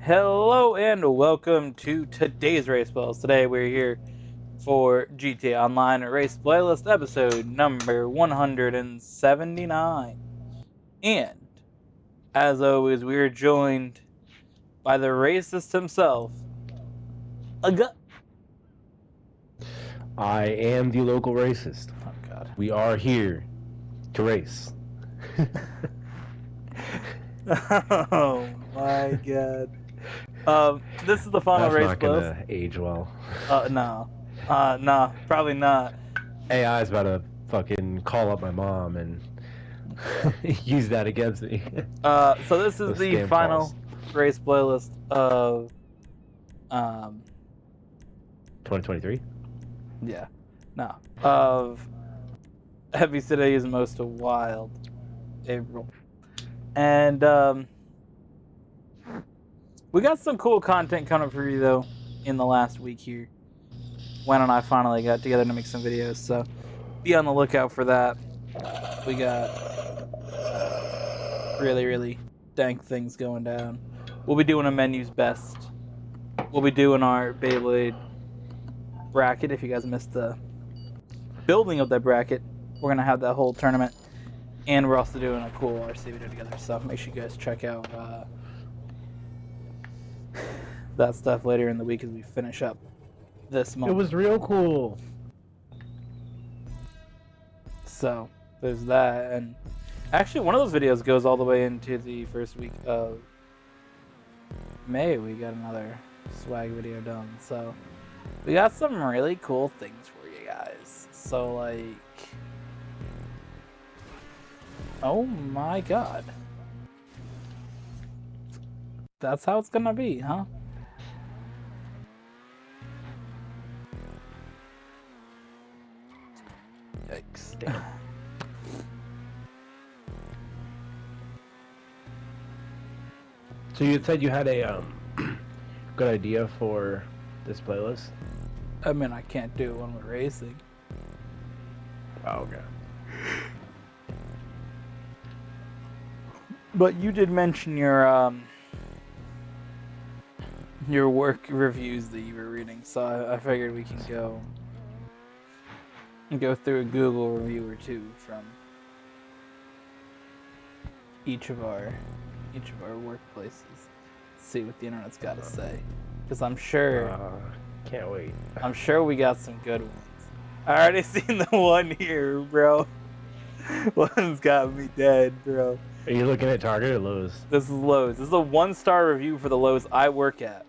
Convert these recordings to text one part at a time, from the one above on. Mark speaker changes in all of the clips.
Speaker 1: Hello and welcome to today's Race Balls. Today we're here for GTA Online Race Playlist episode number 179. And, as always, we are joined by the racist himself.
Speaker 2: I am the local racist.
Speaker 1: Oh, God.
Speaker 2: We are here to race.
Speaker 1: Oh, my God. This is the final
Speaker 2: That's
Speaker 1: race
Speaker 2: not
Speaker 1: playlist.
Speaker 2: gonna age well.
Speaker 1: No, probably not.
Speaker 2: AI is about to fucking call up my mom and use that against me.
Speaker 1: So this is
Speaker 2: Those
Speaker 1: the
Speaker 2: scam
Speaker 1: final
Speaker 2: calls.
Speaker 1: race playlist of, um,
Speaker 2: 2023.
Speaker 1: of Heavy Cities Most Wild, April, and we got some cool content coming for you though in the last week here. When and I finally got together to make some videos, so be on the lookout for that. We got really dank things going down. We'll be doing a menus best. We'll be doing our Beyblade bracket. If you guys missed the building of that bracket, we're gonna have that whole tournament, and we're also doing a cool RC video together. So make sure you guys check out that stuff later in the week as we finish up this month.
Speaker 2: It was real cool.
Speaker 1: So there's that, and actually one of those videos goes all the way into the first week of May. We got another swag video done, so we got some really cool things for you guys. So like, oh my god, that's how it's gonna be, huh? Yikes.
Speaker 2: Damn. So you said you had a good idea for this playlist?
Speaker 1: I mean, I can't do it when we're racing.
Speaker 2: Oh, okay.
Speaker 1: But you did mention your work reviews that you were reading, so I figured we can go through a Google review or two from each of our workplaces, see what the internet's got to say, because I'm sure
Speaker 2: Can't wait.
Speaker 1: I'm sure we got some good ones. I already seen the one here, bro. One's got me dead, bro.
Speaker 2: Are you looking at Target or Lowe's?
Speaker 1: This is Lowe's. This is a 1-star review for the Lowe's I work at.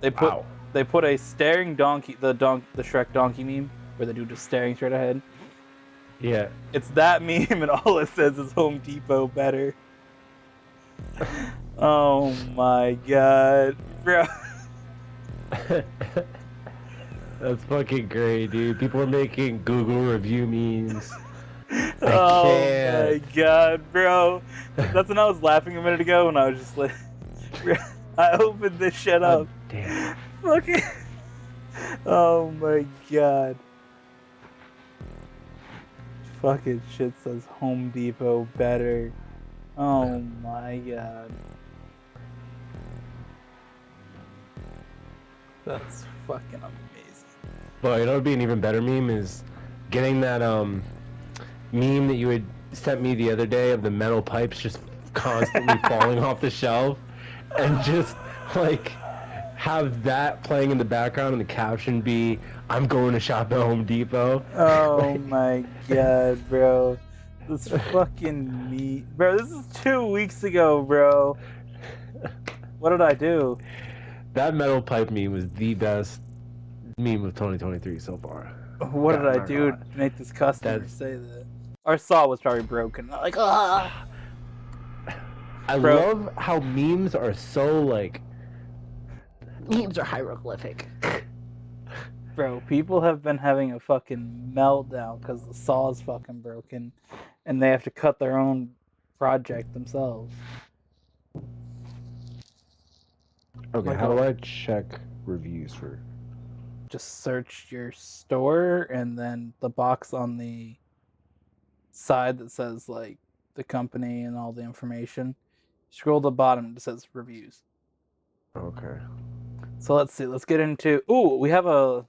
Speaker 1: They put a staring donkey, the Shrek donkey meme, where the dude just staring straight ahead.
Speaker 2: Yeah.
Speaker 1: It's that meme, and all it says is Home Depot better. Oh my god, bro.
Speaker 2: That's fucking great, dude. People are making Google review memes.
Speaker 1: Oh my god, bro. That's when I was laughing a minute ago, and I was just like, I opened this shit up.
Speaker 2: Damn.
Speaker 1: Fucking. Oh my god. Fucking shit says Home Depot better. Oh my god. That's fucking amazing.
Speaker 2: But you know what would be an even better meme is getting that meme that you had sent me the other day of the metal pipes just constantly falling off the shelf, and just like have that playing in the background and the caption be "I'm going to shop at Home Depot."
Speaker 1: Oh my god, bro. This fucking me, bro. This is 2 weeks ago, bro. What did I do?
Speaker 2: That metal pipe meme was the best meme of 2023 so far.
Speaker 1: What did I do to make this customer say that? Our saw was probably broken. Like, ah.
Speaker 2: I love how memes are so like. Memes are hieroglyphic.
Speaker 1: Bro, people have been having a fucking meltdown because the saw is fucking broken, and they have to cut their own project themselves.
Speaker 2: Okay,
Speaker 1: Like,
Speaker 2: how do I check reviews for?
Speaker 1: just search your store, and then the box on the side that says like the company and all the information, Scroll to the bottom. It says reviews.
Speaker 2: Okay.
Speaker 1: So let's see. Let's get into. Ooh, we have a.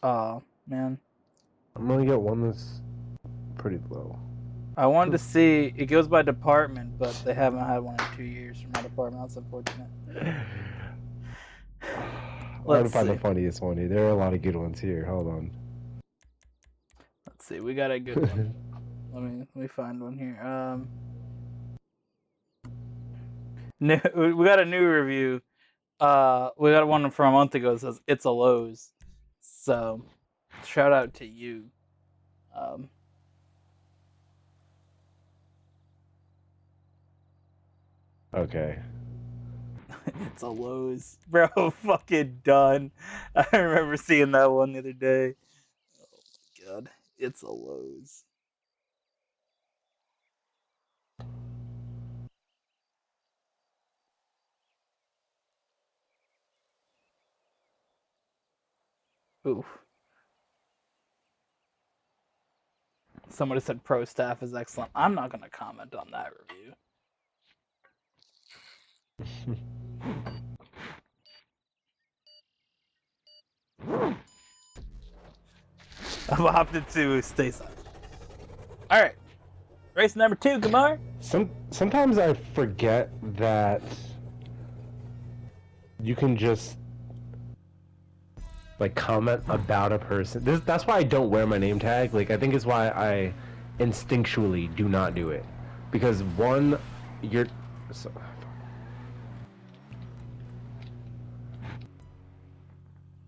Speaker 1: Oh man.
Speaker 2: I'm gonna get one that's pretty low.
Speaker 1: I wanted to see. It goes by department, but they haven't had one in 2 years from my department. That's unfortunate.
Speaker 2: Hard to find the funniest one. There are a lot of good ones here. Hold on.
Speaker 1: Let's see. We got a good one. Let me find one here. We got a new review. We got one from a month ago that says it's a Lowe's. So, shout out to you.
Speaker 2: Okay.
Speaker 1: It's a Lowe's, bro. Fucking done. I remember seeing that one the other day. Oh my god, it's a Lowe's. Oof. Somebody said pro staff is excellent. I'm not gonna comment on that review. I've opted to stay silent. All right, race number 2, Gamar.
Speaker 2: Sometimes I forget that you can just like comment about a person. That's why I don't wear my name tag. Like I think it's why I instinctually do not do it, because one, you're. So,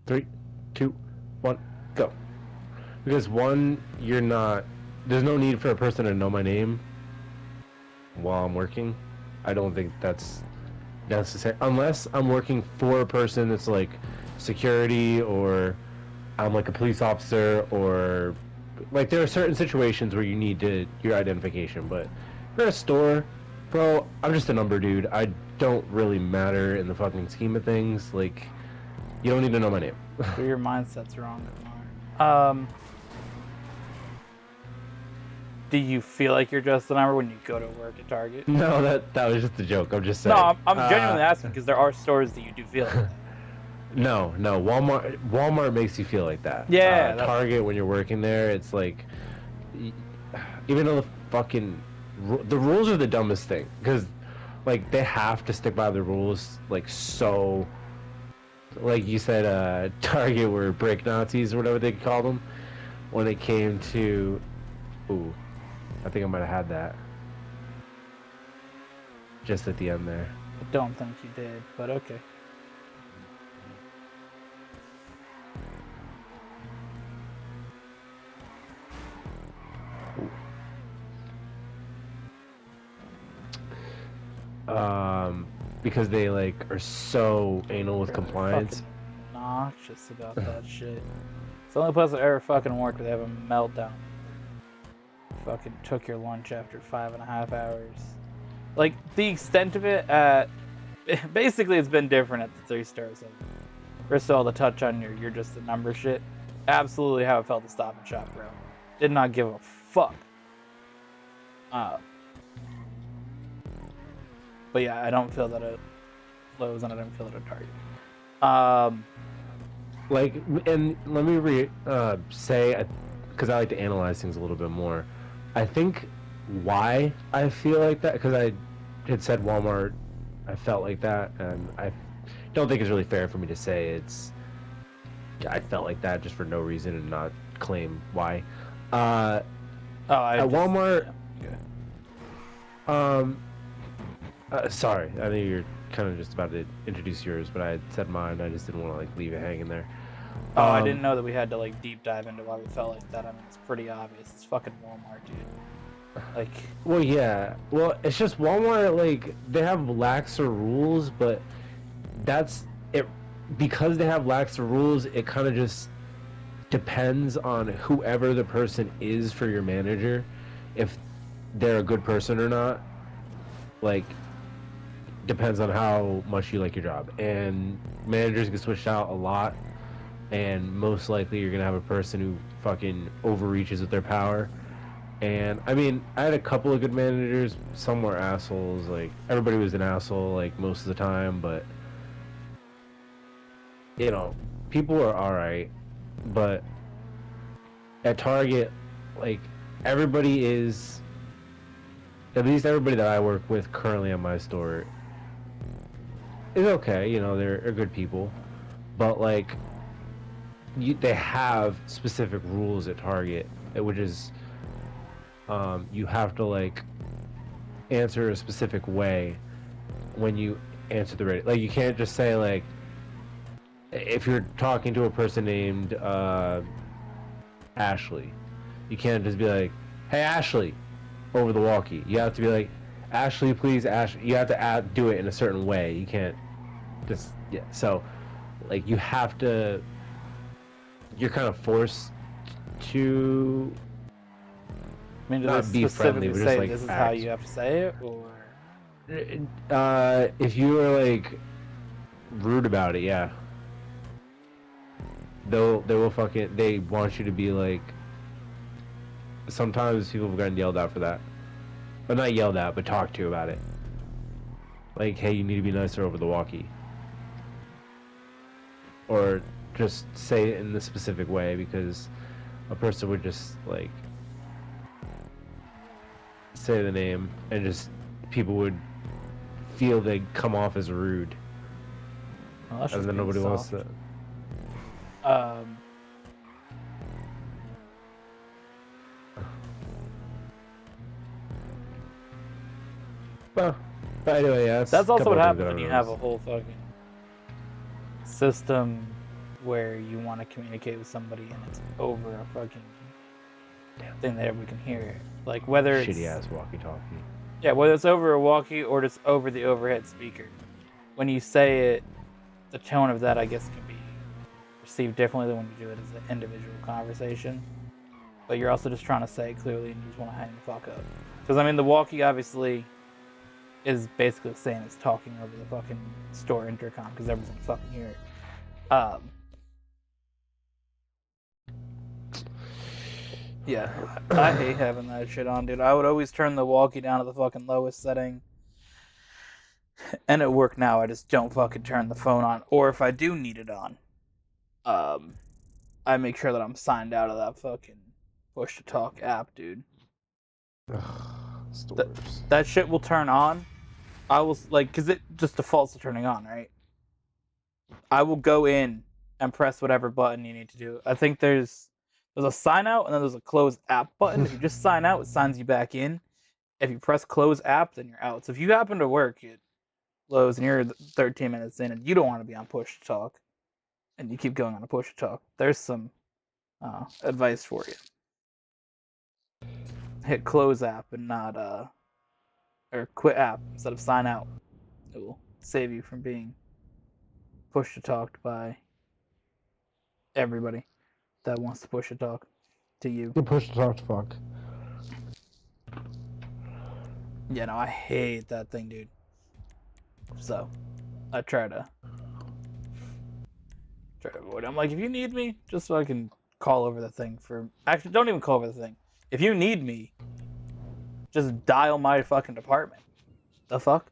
Speaker 2: 3, 2, 1, go. Because one, you're not. There's no need for a person to know my name while I'm working. I don't think that's necessary unless I'm working for a person that's like security, or I'm like a police officer, or like there are certain situations where you need your identification. But if you're at a store, bro, I'm just a number, dude. I don't really matter in the fucking scheme of things. Like, you don't need to know my name.
Speaker 1: So your mindset's wrong, Gamar. Do you feel like you're just a number when you go to work at Target?
Speaker 2: No, that was just a joke. I'm just saying.
Speaker 1: No, I'm genuinely asking because there are stores that you do feel like that.
Speaker 2: No, Walmart makes you feel like that.
Speaker 1: Yeah.
Speaker 2: Target, when you're working there, it's like, even though the rules are the dumbest thing, because like they have to stick by the rules, like, so, like you said, Target were break Nazis or whatever they call them when it came to. Ooh, I think I might have had that just at the end there.
Speaker 1: I don't think you did, but okay.
Speaker 2: Because they like are so anal with compliance.
Speaker 1: Obnoxious about that shit. It's the only place I've ever fucking worked where they have a meltdown. Fucking took your lunch after 5.5 hours. Like, the extent of it basically it's been different at the 3 stars. First of all, the touch on you're just a number shit. Absolutely how it felt to Stop and Shop, bro. Did not give a fuck. But yeah, I don't feel that at Lowe's and I don't feel it at Target.
Speaker 2: Like, and let me say, because I like to analyze things a little bit more. I think why I feel like that, because I had said Walmart, I felt like that, and I don't think it's really fair for me to say I felt like that just for no reason and not claim why. At Walmart.
Speaker 1: Yeah.
Speaker 2: Sorry, I know you're kind of just about to introduce yours, but I had said mine. I just didn't want to like leave it hanging there.
Speaker 1: Oh, I didn't know that we had to like deep dive into why we felt like that. I mean, it's pretty obvious. It's fucking Walmart, dude. Like.
Speaker 2: Well, yeah. Well, it's just Walmart. Like, they have laxer rules, but that's it. Because they have laxer rules, it kind of just depends on whoever the person is for your manager, if they're a good person or not. Like, depends on how much you like your job. And managers get switched out a lot. And most likely you're going to have a person who fucking overreaches with their power. And I mean, I had a couple of good managers. Some were assholes. Like everybody was an asshole, like most of the time. But you know, people were all right. But at Target, like everybody is, at least everybody that I work with currently at my store is okay. You know, they're good people. But like, they have specific rules at Target, which is, you have to like answer a specific way when you answer the radio. Like you can't just say like, if you're talking to a person named Ashley, you can't just be like, "Hey Ashley," over the walkie. You have to be like, "Ashley, please, Ashley." You have to do it in a certain way. You can't just yeah. So like you have to. You're kind of forced to
Speaker 1: I mean, do they
Speaker 2: not be friendly,
Speaker 1: specifically
Speaker 2: but just
Speaker 1: say
Speaker 2: like
Speaker 1: this is how
Speaker 2: act.
Speaker 1: you have to say it, or?
Speaker 2: If you are like rude about it, yeah, they will fucking they want you to be like. Sometimes people have gotten yelled at for that, but not yelled at, but talked to about it. Like, hey, you need to be nicer over the walkie, or just say it in the specific way because a person would just like say the name and just people would feel they come off as rude,
Speaker 1: Well, that's
Speaker 2: and
Speaker 1: just
Speaker 2: then
Speaker 1: being
Speaker 2: nobody wants
Speaker 1: soft.
Speaker 2: to.
Speaker 1: Um,
Speaker 2: Well, but anyway, yeah, that's
Speaker 1: that's
Speaker 2: a
Speaker 1: also
Speaker 2: couple
Speaker 1: what
Speaker 2: of things
Speaker 1: happens
Speaker 2: that I
Speaker 1: when you have a
Speaker 2: noticed.
Speaker 1: whole fucking system where you want to communicate with somebody and it's over a fucking thing that everybody can hear. Like whether
Speaker 2: Shitty
Speaker 1: it's
Speaker 2: ass walkie-talkie.
Speaker 1: yeah, whether it's over a walkie or just over the overhead speaker. When you say it, the tone of that I guess can be received differently than when you do it as an individual conversation. But you're also just trying to say it clearly and you just want to hang the fuck up. Because I mean, the walkie obviously is basically saying it's talking over the fucking store intercom because everyone's gonna fucking hear it. Yeah, I hate having that shit on, dude. I would always turn the walkie down to the fucking lowest setting, and it worked now. I just don't fucking turn the phone on, or if I do need it on, um, I make sure that I'm signed out of that fucking push to talk app, dude. That
Speaker 2: Stores.
Speaker 1: that shit will turn on. I will like, cause it just defaults to turning on, right? I will go in and press whatever button you need to do. I think there's a sign out and then there's a close app button. If you just sign out, it signs you back in. If you press close app, then you're out. So if you happen to work at Lowe's and you're 13 minutes in and you don't want to be on push to talk and you keep going on a push to talk, there's some advice for you. Hit close app and not or quit app instead of sign out. It will save you from being push to talked by everybody that wants to push to talk to you.
Speaker 2: You push to talk to fuck.
Speaker 1: Yeah, no, I hate that thing, dude. So I try to avoid it. I'm like, if you need me, just so I can call over the thing for. Actually, don't even call over the thing. If you need me, just dial my fucking department. The fuck?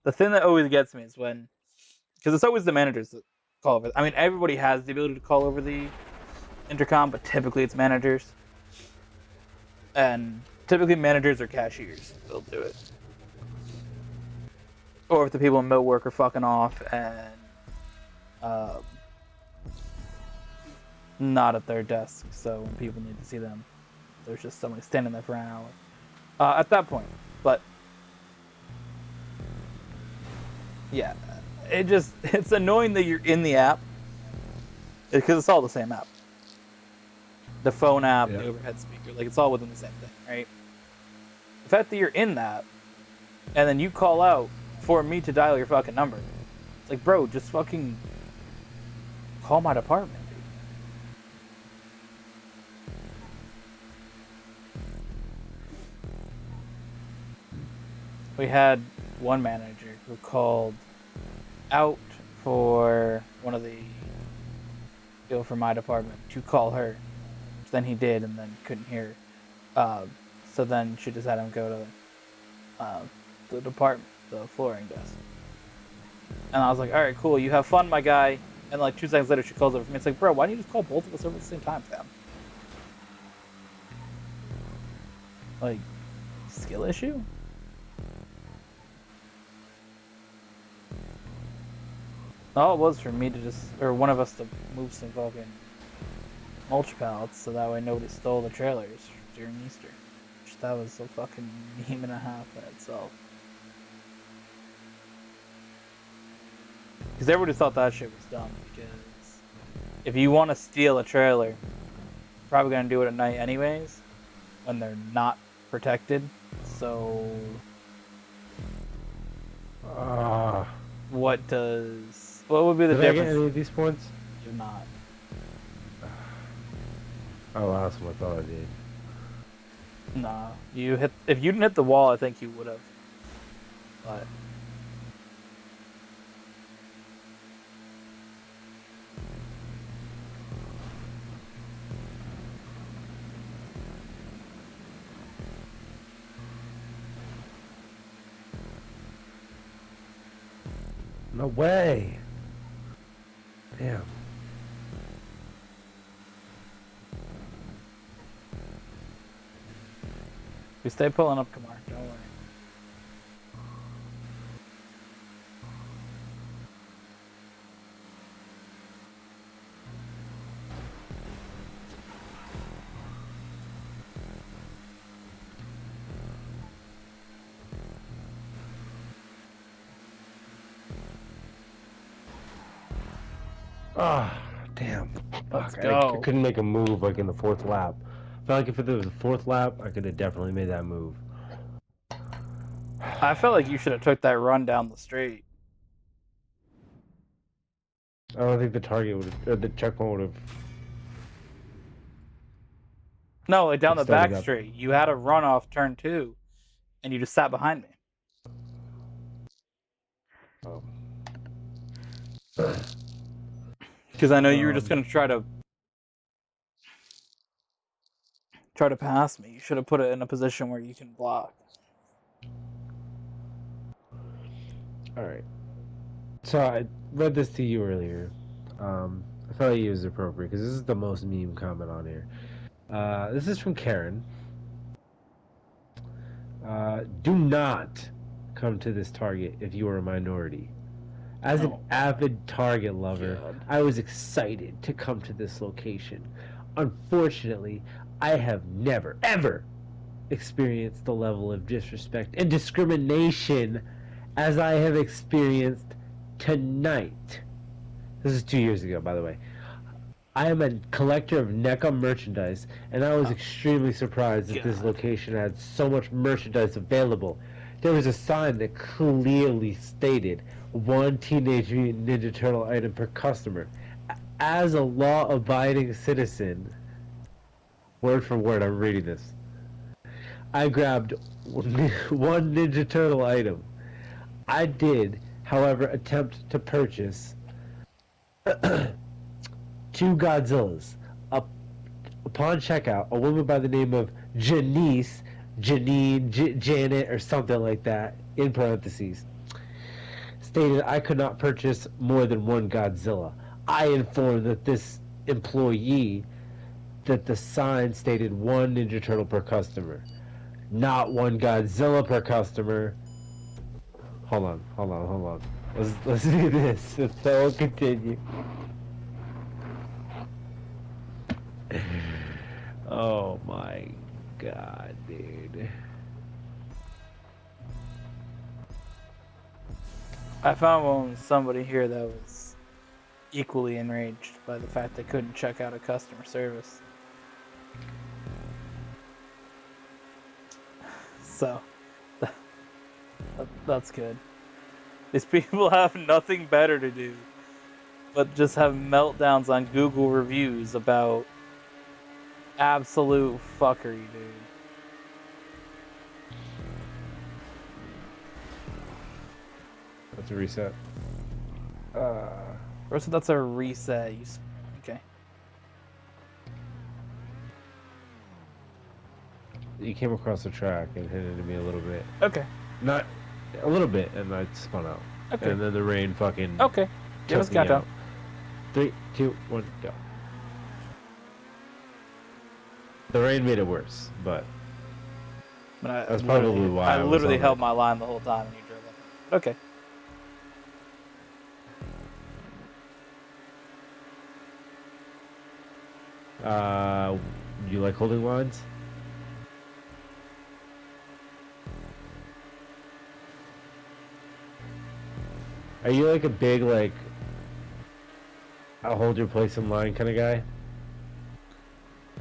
Speaker 1: The thing that always gets me is when, because it's always the managers that call over. I mean, everybody has the ability to call over the intercom, but typically it's managers, and typically managers or cashiers will do it. Or if the people in millwork are fucking off and um, not at their desk, so when people need to see them, there's just somebody standing there for an hour. At that point, but yeah, it's annoying that you're in the app because it's all the same app. The phone app,
Speaker 2: Yeah.
Speaker 1: the overhead speaker, like it's all within the same thing, right? The fact that you're in that and then you call out for me to dial your fucking number, it's like, bro, just fucking call my department, dude. We had one manager who called out for one of the people from my department to call her. Then he did and then couldn't hear her. So then she just had him go to the department, the flooring desk. And I was like, all right, cool. You have fun, my guy. And like 2 seconds later, she calls over for me. It's like, bro, why don't you just call both of us over at the same time, fam? Like, skill issue? All it was for me to just, or one of us to move some fucking mulch pallets so that way nobody stole the trailers during Easter. Which that was a fucking meme and a half in itself. Because everybody thought that shit was dumb. Because if you want to steal a trailer, you're probably going to do it at night anyways, when they're not protected. So, what would be the
Speaker 2: Did
Speaker 1: difference?
Speaker 2: I get any of these points?
Speaker 1: You're not.
Speaker 2: Oh, last one I thought I did.
Speaker 1: Nah, if you didn't hit the wall, I think you would have. But
Speaker 2: No way. Damn.
Speaker 1: we stay pulling up, Kamar. Don't worry.
Speaker 2: Ah, damn.
Speaker 1: Let's
Speaker 2: Fuck,
Speaker 1: go.
Speaker 2: I couldn't make a move like in the fourth lap. I felt like if it was the fourth lap, I could have definitely made that move.
Speaker 1: I felt like you should have took that run down the straight.
Speaker 2: I don't think the target would have, or the checkpoint would have.
Speaker 1: No, like down the
Speaker 2: Extended
Speaker 1: back
Speaker 2: up.
Speaker 1: straight. You had a run off turn 2, and you just sat behind me.
Speaker 2: Oh.
Speaker 1: Because I know you were just gonna try to pass me. You should have put it in a position where you can block.
Speaker 2: All right. So I read this to you earlier. I felt like it was appropriate because this is the most meme comment on here. This is from Karen. Do not come to this Target if you are a minority. As an avid Target lover,
Speaker 1: God.
Speaker 2: I was excited to come to this location. Unfortunately, I have never, ever experienced the level of disrespect and discrimination as I have experienced tonight. This is 2 years ago, by the way. I am a collector of NECA merchandise, and I was extremely surprised that this location had so much merchandise available. There was a sign that clearly stated one Teenage Mutant Ninja Turtle item per customer. As a law-abiding citizen, word for word, I'm reading this. I grabbed one Ninja Turtle item. I did, however, attempt to purchase two Godzillas. Upon checkout, a woman by the name of Janine, Janet, or something like that, in parentheses, stated I could not purchase more than one Godzilla. I informed that this employee that the sign stated one Ninja Turtle per customer, not one Godzilla per customer. Hold on. Let's do this. So we'll continue. Oh my god, dude.
Speaker 1: I found somebody here that was equally enraged by the fact they couldn't check out a customer service. So, that's good. These people have nothing better to do but just have meltdowns on Google reviews about absolute fuckery, dude.
Speaker 2: That's a reset.
Speaker 1: First, that's a reset. Okay.
Speaker 2: You came across the track and hit into me a little bit.
Speaker 1: Okay.
Speaker 2: Not a little bit, and I spun out.
Speaker 1: Okay.
Speaker 2: And then the rain fucking
Speaker 1: Okay. Give us
Speaker 2: took me
Speaker 1: countdown.
Speaker 2: out. 3, 2, 1, go. The rain made it worse, but
Speaker 1: But
Speaker 2: that's probably why
Speaker 1: I
Speaker 2: I was
Speaker 1: literally
Speaker 2: on
Speaker 1: held
Speaker 2: it.
Speaker 1: my line the whole time and you drove up. But okay.
Speaker 2: You like holding lines? Are you like a big, like, I'll hold your place in line kind of guy?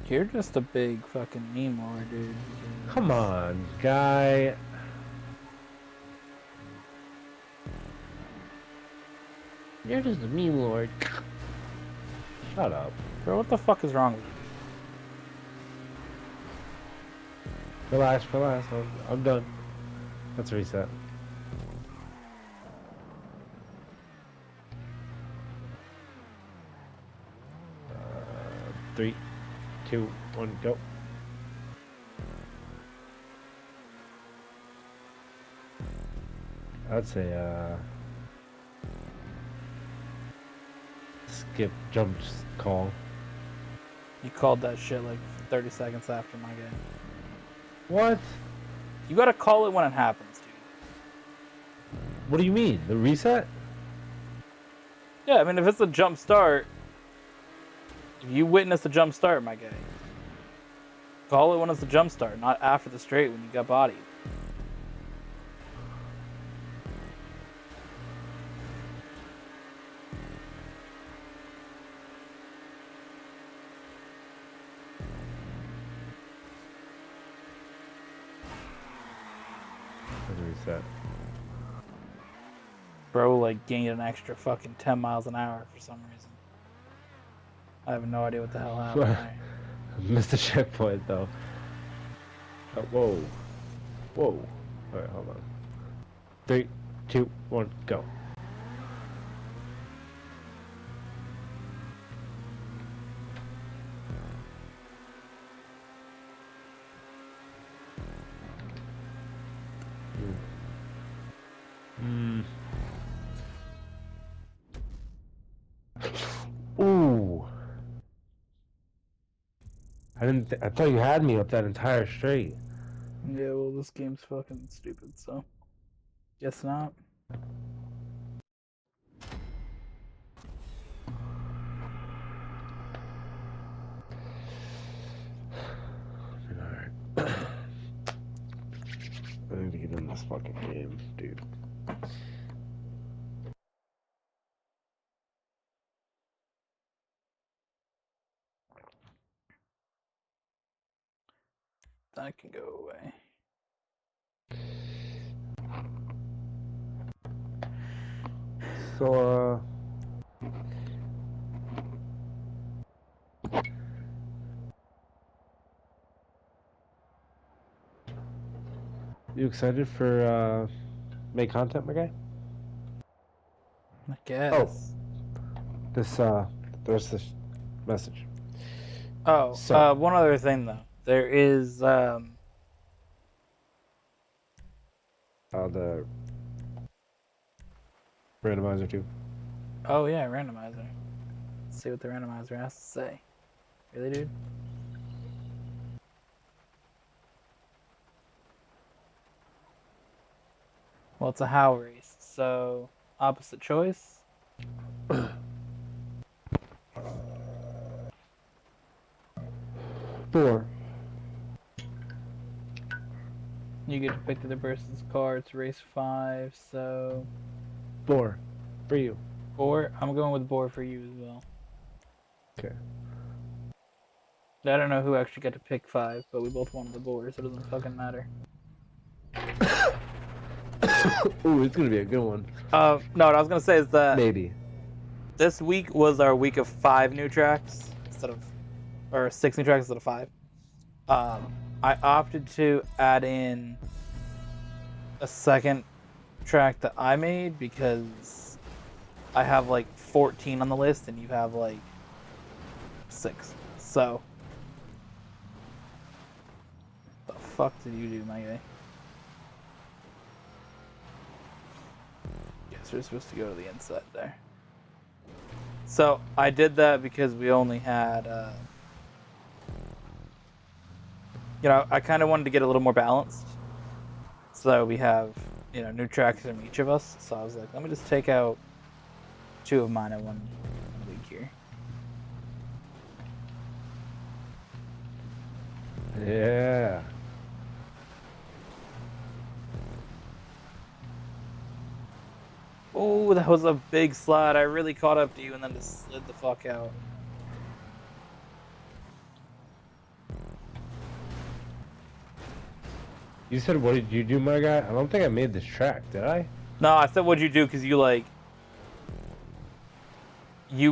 Speaker 1: You're just a big fucking meme lord, dude.
Speaker 2: Come on, guy. You're just a meme lord. Shut up.
Speaker 1: Bro, what the fuck is wrong with you?
Speaker 2: Relax, relax. I'm done. Let's reset. Three, 2, 1, go. I'd say skip jump call.
Speaker 1: You called that shit like 30 seconds after my game.
Speaker 2: What?
Speaker 1: You gotta call it when it happens, dude.
Speaker 2: What do you mean? The reset?
Speaker 1: Yeah, I mean, if it's a jump start, if you witness a jump start, my guy, call it when it's a jump start, not after the straight when you got bodied.
Speaker 2: Reset.
Speaker 1: Bro, like, gained an extra fucking 10 miles an hour for some reason. I have no idea what the hell happened there.
Speaker 2: Missed the checkpoint though. Oh, whoa. Whoa. Alright, hold on. 3, 2, 1, go. Ooh. I thought you had me up that entire straight.
Speaker 1: Yeah, well, this game's fucking stupid, so. Guess not.
Speaker 2: Alright. I need to get in this fucking game, dude.
Speaker 1: That can go away.
Speaker 2: So, you excited for, make content, my guy?
Speaker 1: I guess.
Speaker 2: Oh. There's this message.
Speaker 1: Oh,
Speaker 2: So.
Speaker 1: one other thing, though. There is,
Speaker 2: The randomizer too.
Speaker 1: Oh, yeah, randomizer. Let's see what the randomizer has to say. Really, dude? Well, it's a how race, so opposite choice.
Speaker 2: 4.
Speaker 1: You get to pick the other person's car. It's race 5, so
Speaker 2: 4. For you.
Speaker 1: 4. I'm going with Boar for you as well.
Speaker 2: Okay.
Speaker 1: I don't know who actually got to pick 5, but we both wanted the Boar, so it doesn't fucking matter.
Speaker 2: Ooh, it's gonna be a good one.
Speaker 1: No, what I was gonna say is that
Speaker 2: Maybe.
Speaker 1: this week was our week of 5 new tracks or 6 new tracks instead of 5. I opted to add in a second track that I made because I have like 14 on the list and you have like 6. So the fuck did you do, my guy? Guess we're supposed to go to the inside there. So I did that because we only had, you know, I kind of wanted to get a little more balanced. So we have, you know, new tracks from each of us. So I was like, let me just take out 2 of mine in one week here.
Speaker 2: Yeah.
Speaker 1: Oh, that was a big slide. I really caught up to you and then just slid the fuck out.
Speaker 2: You said, what did you do, my guy? I don't think I made this track, did I?
Speaker 1: No, I said, what'd you do? Because you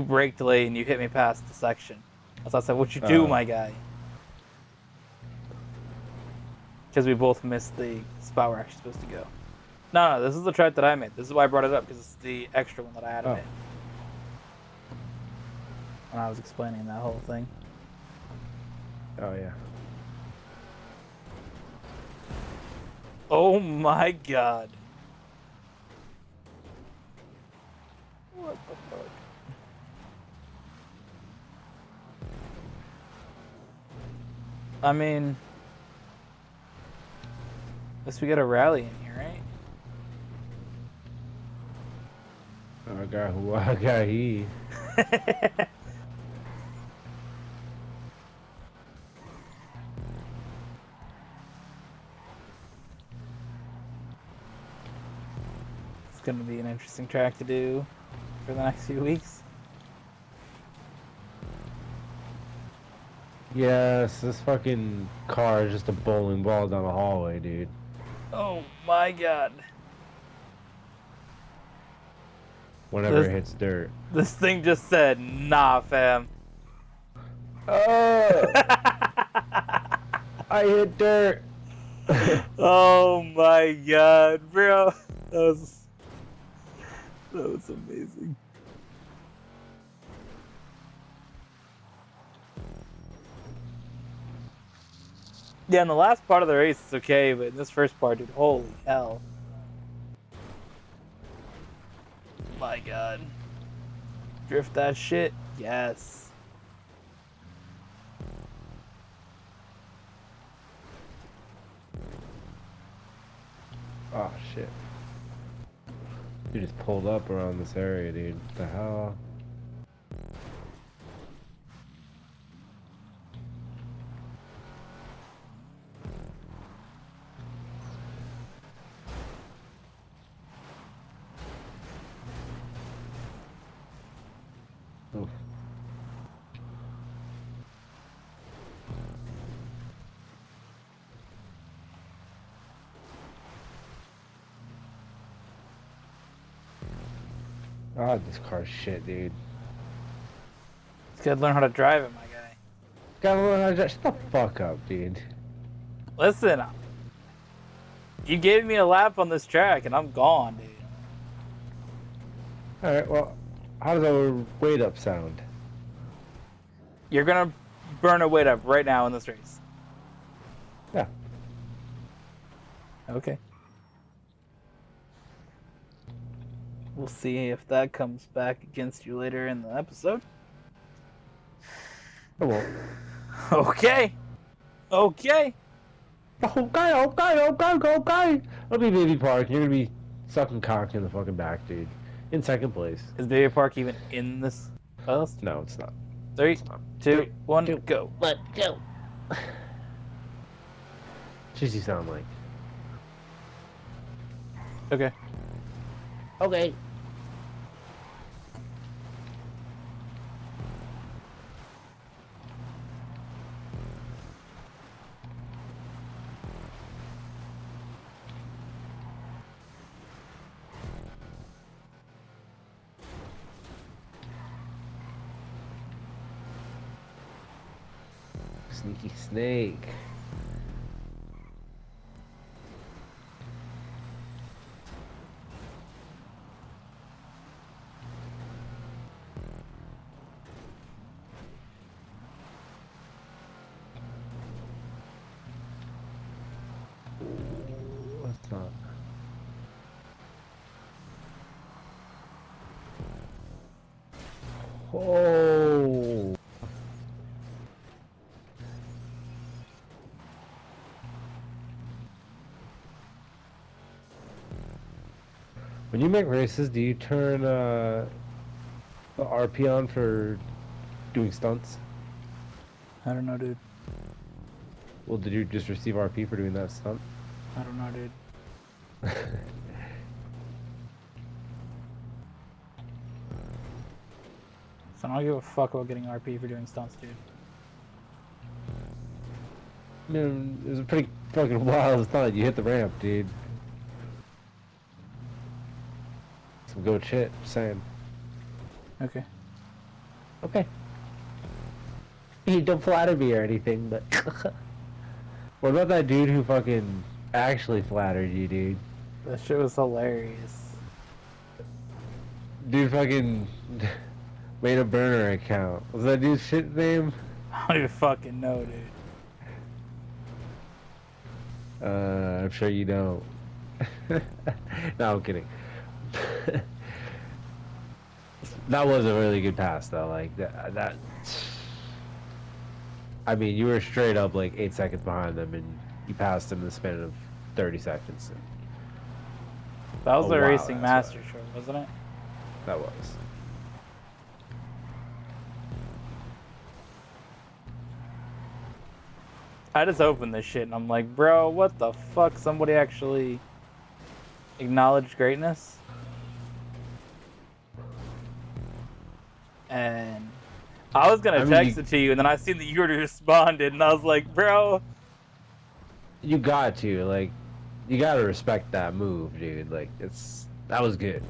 Speaker 1: braked late and you hit me past the section. So I said, what'd you do, my guy? Because we both missed the spot we're actually supposed to go. No, this is the track that I made. This is why I brought it up, because it's the extra one that I had to make. When I was explaining that whole thing.
Speaker 2: Oh, yeah.
Speaker 1: Oh my god. What the fuck? I mean, guess we got a rally in here, right?
Speaker 2: I got who I got he.
Speaker 1: It's going to be an interesting track to do for the next few weeks.
Speaker 2: Yes, this fucking car is just a bowling ball down the hallway, dude.
Speaker 1: Oh my god.
Speaker 2: Whenever it hits dirt.
Speaker 1: This thing just said, nah, fam.
Speaker 2: Oh! I hit dirt!
Speaker 1: Oh my god, bro. That was amazing. Yeah, in the last part of the race, it's okay, but in this first part, dude, holy hell. My god. Drift that shit? Yes.
Speaker 2: Oh, shit. You just pulled up around this area, dude. What the hell? Oof. God, this car's shit, dude.
Speaker 1: Just gotta learn how to drive it, my guy.
Speaker 2: Gotta learn how to drive. Shut the fuck up, dude.
Speaker 1: Listen, you gave me a lap on this track, and I'm gone, dude.
Speaker 2: Alright, well, how does our weight up sound?
Speaker 1: You're gonna burn a weight up right now in this race.
Speaker 2: Yeah.
Speaker 1: Okay. We'll see if that comes back against you later in the episode.
Speaker 2: I won't.
Speaker 1: Okay. Okay.
Speaker 2: Okay. I'll be Baby Park. You're gonna be sucking cock in the fucking back, dude. In second place.
Speaker 1: Is Baby Park even in this post?
Speaker 2: No, it's not.
Speaker 1: 3, 2, 1, go.
Speaker 2: Let's go. Does he sound like?
Speaker 1: Okay.
Speaker 2: Okay. Sneaky snake. Oh. When you make races, do you turn the RP on for doing stunts?
Speaker 1: I don't know, dude.
Speaker 2: Well, did you just receive RP for doing that stunt?
Speaker 1: I don't know, dude. So I don't give a fuck about getting RP for doing stunts, dude.
Speaker 2: Man, it was a pretty fucking wild stunt. You hit the ramp, dude. Some goat shit, just saying.
Speaker 1: Okay.
Speaker 2: Okay. You don't flatter me or anything, but... What about that dude who fucking actually flattered you, dude?
Speaker 1: That shit was hilarious.
Speaker 2: Dude fucking made a burner account. Was that dude's shit name?
Speaker 1: I don't even fucking know, dude.
Speaker 2: I'm sure you don't. No, I'm kidding. That was a really good pass, though. Like, that... I mean, you were straight up, like, 8 seconds behind them, and you passed them in the span of 30 seconds.
Speaker 1: That was
Speaker 2: Oh,
Speaker 1: the
Speaker 2: wow,
Speaker 1: Racing
Speaker 2: that's
Speaker 1: Master Show, wasn't it?
Speaker 2: That was.
Speaker 1: I just opened this shit and I'm like, bro, what the fuck? Somebody actually acknowledged greatness? And I was gonna text it to you, and then I seen that you already responded, and I was like, bro.
Speaker 2: You got to, like, you gotta respect that move, dude. Like, that was good.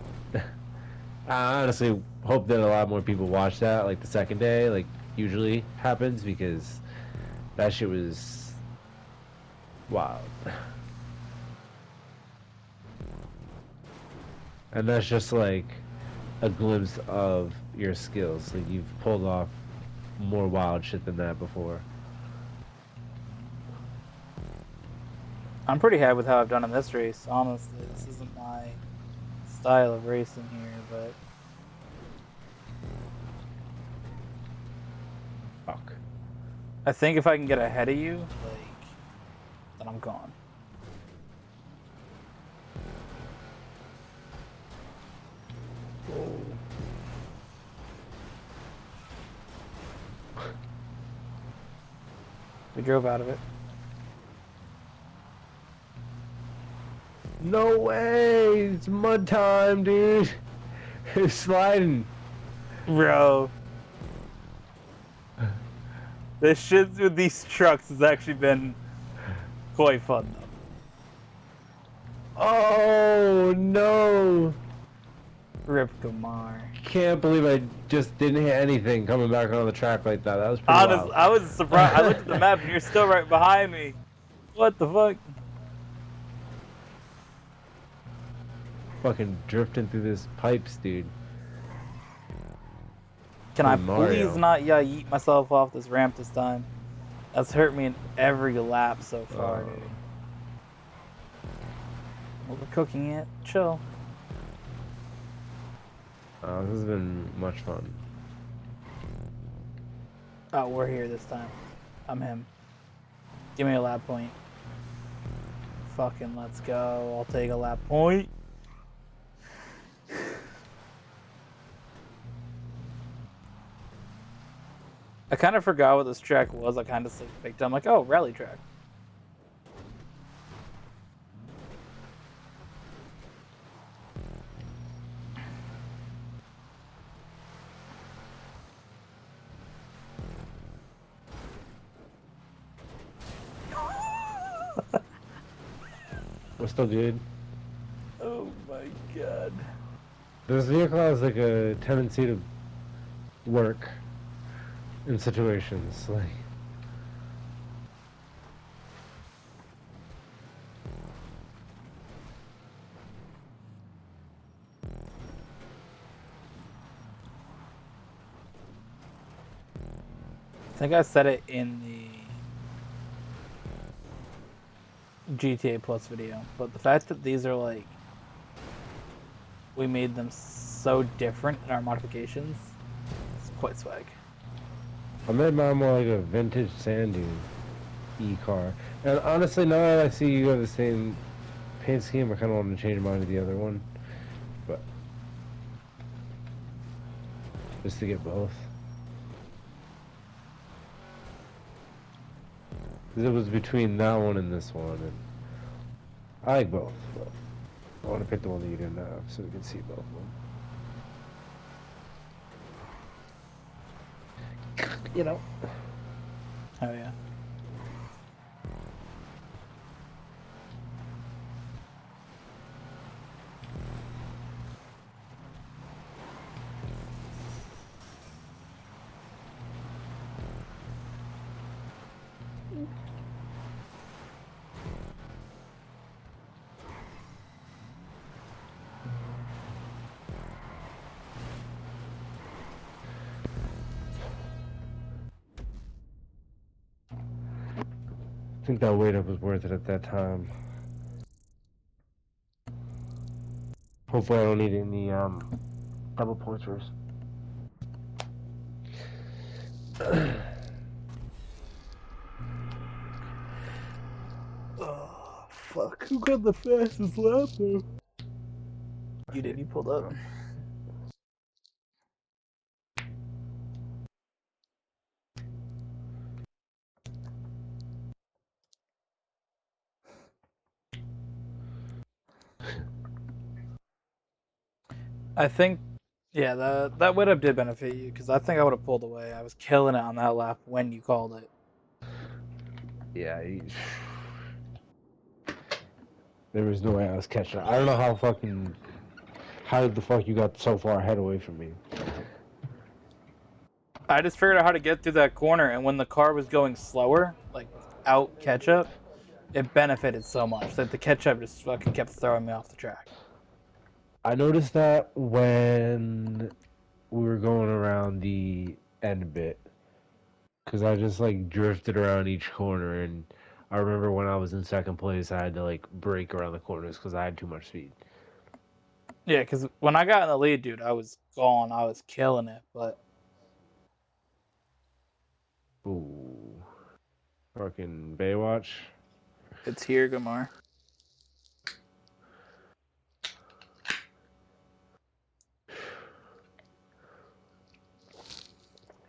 Speaker 2: I honestly hope that a lot more people watch that, like, the second day, like, usually happens, because that shit was wild. And that's just, like, a glimpse of your skills. Like, you've pulled off more wild shit than that before.
Speaker 1: I'm pretty happy with how I've done in this race, honestly. This isn't my style of racing here, but...
Speaker 2: Fuck.
Speaker 1: I think if I can get ahead of you, like, then I'm gone. We drove out of it.
Speaker 2: No way! It's mud time, dude! It's sliding.
Speaker 1: Bro. This shit with these trucks has actually been quite fun, though.
Speaker 2: Oh, no!
Speaker 1: Rip Kumar.
Speaker 2: Can't believe I just didn't hit anything coming back on the track like that. That was pretty
Speaker 1: Honestly,
Speaker 2: wild.
Speaker 1: I was surprised. I looked at the map and you're still right behind me. What the fuck?
Speaker 2: Fucking drifting through this pipes, dude.
Speaker 1: Can I
Speaker 2: Mario.
Speaker 1: please not yeet myself off this ramp this time? That's hurt me in every lap so far, dude. Overcooking it. Chill.
Speaker 2: This has been much fun.
Speaker 1: Oh, we're here this time. I'm him. Give me a lap point. Fucking let's go. I'll take a lap point. I kind of forgot what this track was. I kind of picked it. I'm like, oh, rally track.
Speaker 2: We're still good.
Speaker 1: Oh my god.
Speaker 2: This vehicle has like a tendency to work in situations like.
Speaker 1: I think I said it in the GTA Plus video, but the fact that these are like, we made them so different in our modifications, it's quite swag.
Speaker 2: I made mine more like a vintage sand dune e-car. And honestly, now that I see you have the same paint scheme, I kind of want to change mine to the other one. But just to get both. Because it was between that one and this one, and I like both, but I want to pick the one that you didn't have so we can see both of them. You know.
Speaker 1: Oh yeah.
Speaker 2: I think that weight up was worth it at that time. Hopefully I don't need any double pointers.
Speaker 1: Oh fuck! Who got the fastest lap though? You did. You pulled up. I think, yeah, that would have did benefit you because I think I would have pulled away. I was killing it on that lap when you called it.
Speaker 2: Yeah, there was no way I was catching it. I don't know how the fuck you got so far ahead away from me.
Speaker 1: I just figured out how to get through that corner, and when the car was going slower, like without catch up, it benefited so much that the catch up just fucking kept throwing me off the track.
Speaker 2: I noticed that when we were going around the end bit, because I just like drifted around each corner, and I remember when I was in second place, I had to like brake around the corners because I had too much speed.
Speaker 1: Yeah, because when I got in the lead, dude, I was gone. I was killing it, but
Speaker 2: Ooh, fucking Baywatch.
Speaker 1: it's here, Gamar.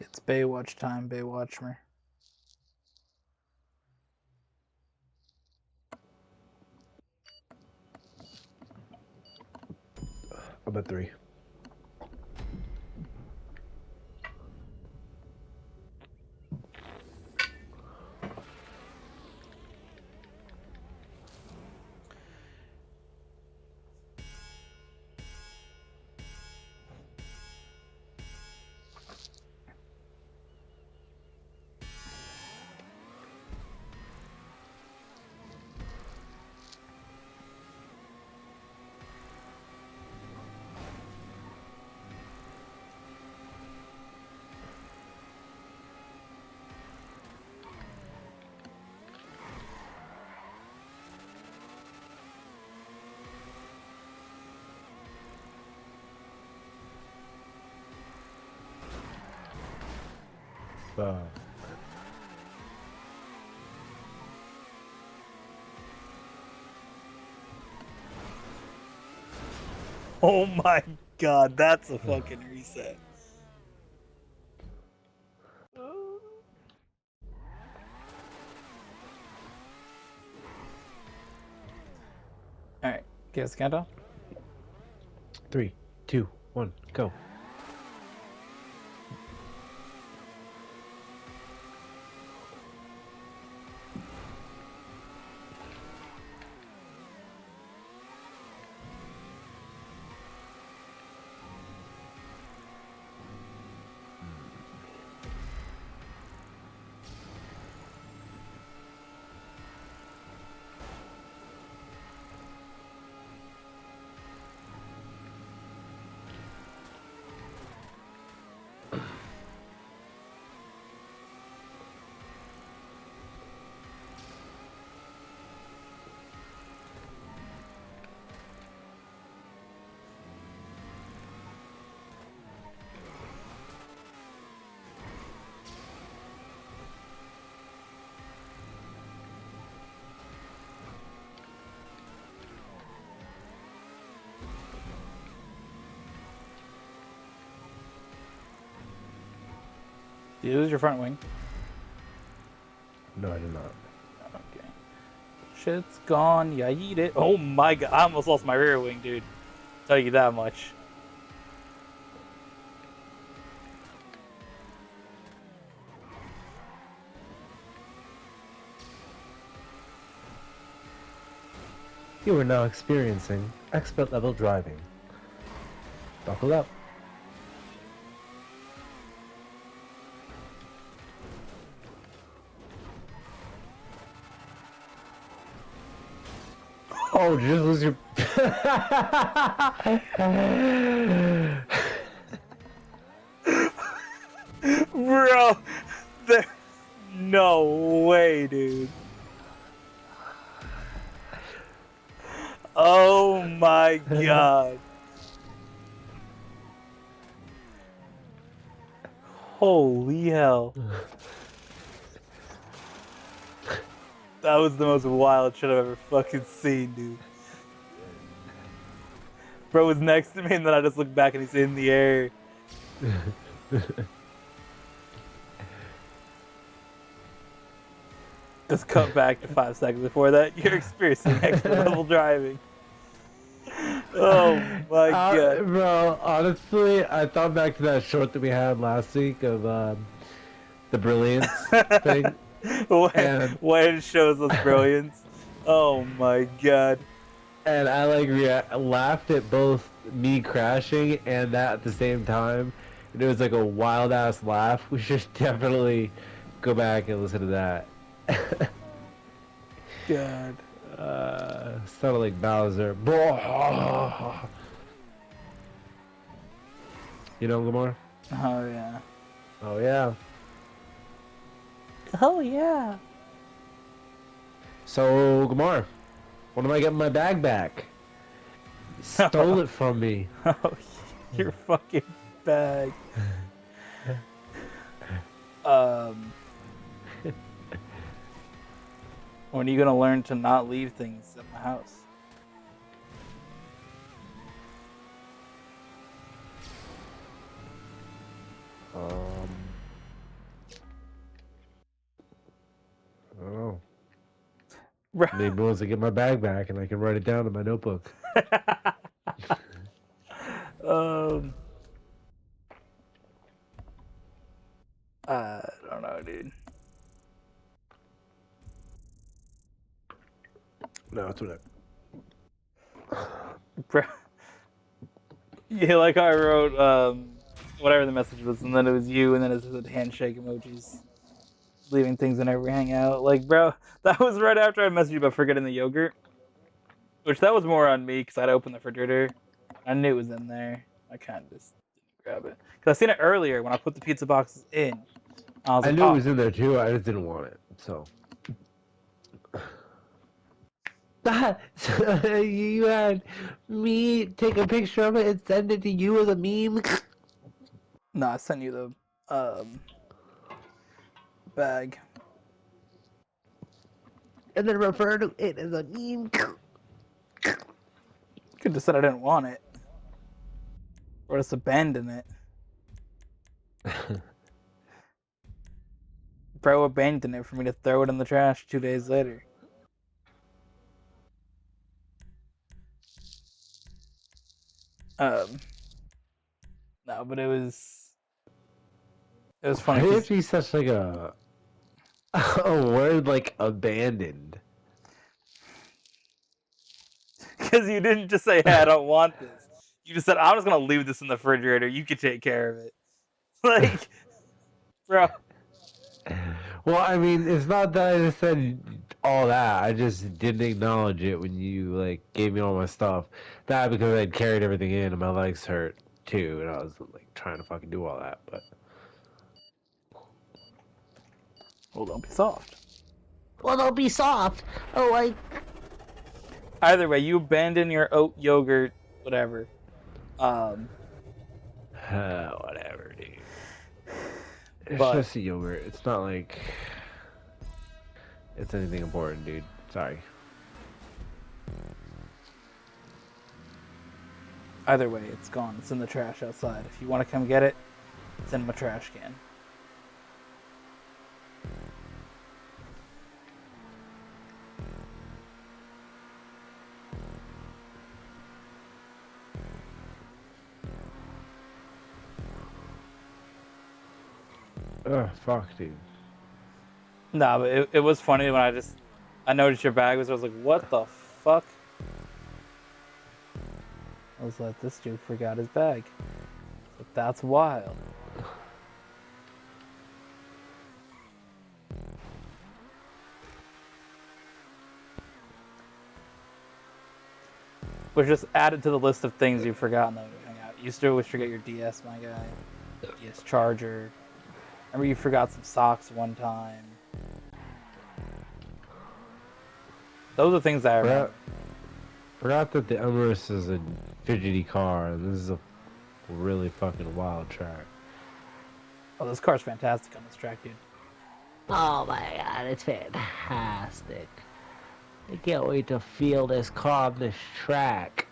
Speaker 1: It's Baywatch time, Baywatch me.
Speaker 2: I'm at 3.
Speaker 1: Oh my god, that's a fucking reset. Alright, give us a countdown.
Speaker 2: 3, 2, 1, go.
Speaker 1: Did you lose your front wing?
Speaker 2: No, I did not.
Speaker 1: Okay. Shit's gone. Yeah, eat it. Oh my god. I almost lost my rear wing, dude. Tell you that much.
Speaker 2: You are now experiencing expert level driving. Buckle up. Oh, just lose your.
Speaker 1: Bro, there's no way, dude. Oh my god. Holy hell. That was the most wild shit I've ever fucking seen, dude. Bro was next to me and then I just looked back and he's in the air. Just cut back to 5 seconds before that. You're experiencing extra level driving. Oh my god.
Speaker 2: Bro, honestly, I thought back to that short that we had last week of the brilliance thing.
Speaker 1: when it shows us brilliance. Oh my god.
Speaker 2: And I like laughed at both me crashing and that at the same time. And it was like a wild ass laugh. We should definitely go back and listen to that.
Speaker 1: God.
Speaker 2: Sounded like Bowser. You know, Lamar?
Speaker 1: Oh yeah.
Speaker 2: Oh yeah.
Speaker 1: Oh yeah.
Speaker 2: So, Gamar, when am I getting my bag back? You stole it from me.
Speaker 1: Oh, your fucking bag. When are you gonna learn to not leave things at my house?
Speaker 2: I don't know.
Speaker 1: Bro.
Speaker 2: Maybe once I get my bag back and I can write it down in my notebook.
Speaker 1: I don't know, dude.
Speaker 2: No, it's whatever.
Speaker 1: Bro. Yeah, like I wrote whatever the message was, and then it was you, and then it said handshake emojis, leaving things in every hangout. Like, bro, that was right after I messaged you about forgetting the yogurt, which that was more on me because I'd opened the refrigerator. I knew it was in there. I kind of just didn't grab it because I seen it earlier when I put the pizza boxes in. I was
Speaker 2: I
Speaker 1: like,
Speaker 2: knew it
Speaker 1: oh.
Speaker 2: was in there too. I just didn't want it. So. You had me take a picture of it and send it to you as a meme.
Speaker 1: No, I sent you the bag.
Speaker 2: And then refer to it as a meme.
Speaker 1: Could have said I didn't want it, or just abandon it. Bro abandoned it for me to throw it in the trash 2 days later. No, but it was funny.
Speaker 2: Why is he such like a word like abandoned?
Speaker 1: Because you didn't just say, hey, I don't want this. You just said, I'm just going to leave this in the refrigerator. You can take care of it. Like, bro.
Speaker 2: Well, I mean, it's not that I just said all that. I just didn't acknowledge it when you like gave me all my stuff. That because I'd carried everything in and my legs hurt too, and I was like trying to fucking do all that. But
Speaker 1: Well, don't be soft.
Speaker 2: well, don't be soft. Oh,
Speaker 1: Either way, you abandon your oat yogurt, whatever.
Speaker 2: Whatever, dude. It's
Speaker 1: But
Speaker 2: just a yogurt. It's not like it's anything important, dude. Sorry.
Speaker 1: either way, it's gone. It's in the trash outside. If you want to come get it, it's in my trash can.
Speaker 2: Oh, fuck, dude.
Speaker 1: Nah, but it was funny when I noticed your bag was. I was like, what the fuck? I was like, this dude forgot his bag. Like, that's wild. But just added to the list of things you've forgotten though when you hang out. You still always forget your DS, my guy. DS charger. Remember you forgot some socks one time. Those are things I remember.
Speaker 2: Forgot that the Emirates is a fidgety car, and this is a really fucking wild track.
Speaker 1: Oh, this car's fantastic on this track, dude.
Speaker 3: Oh my god, it's fantastic. I can't wait to feel this car on this track.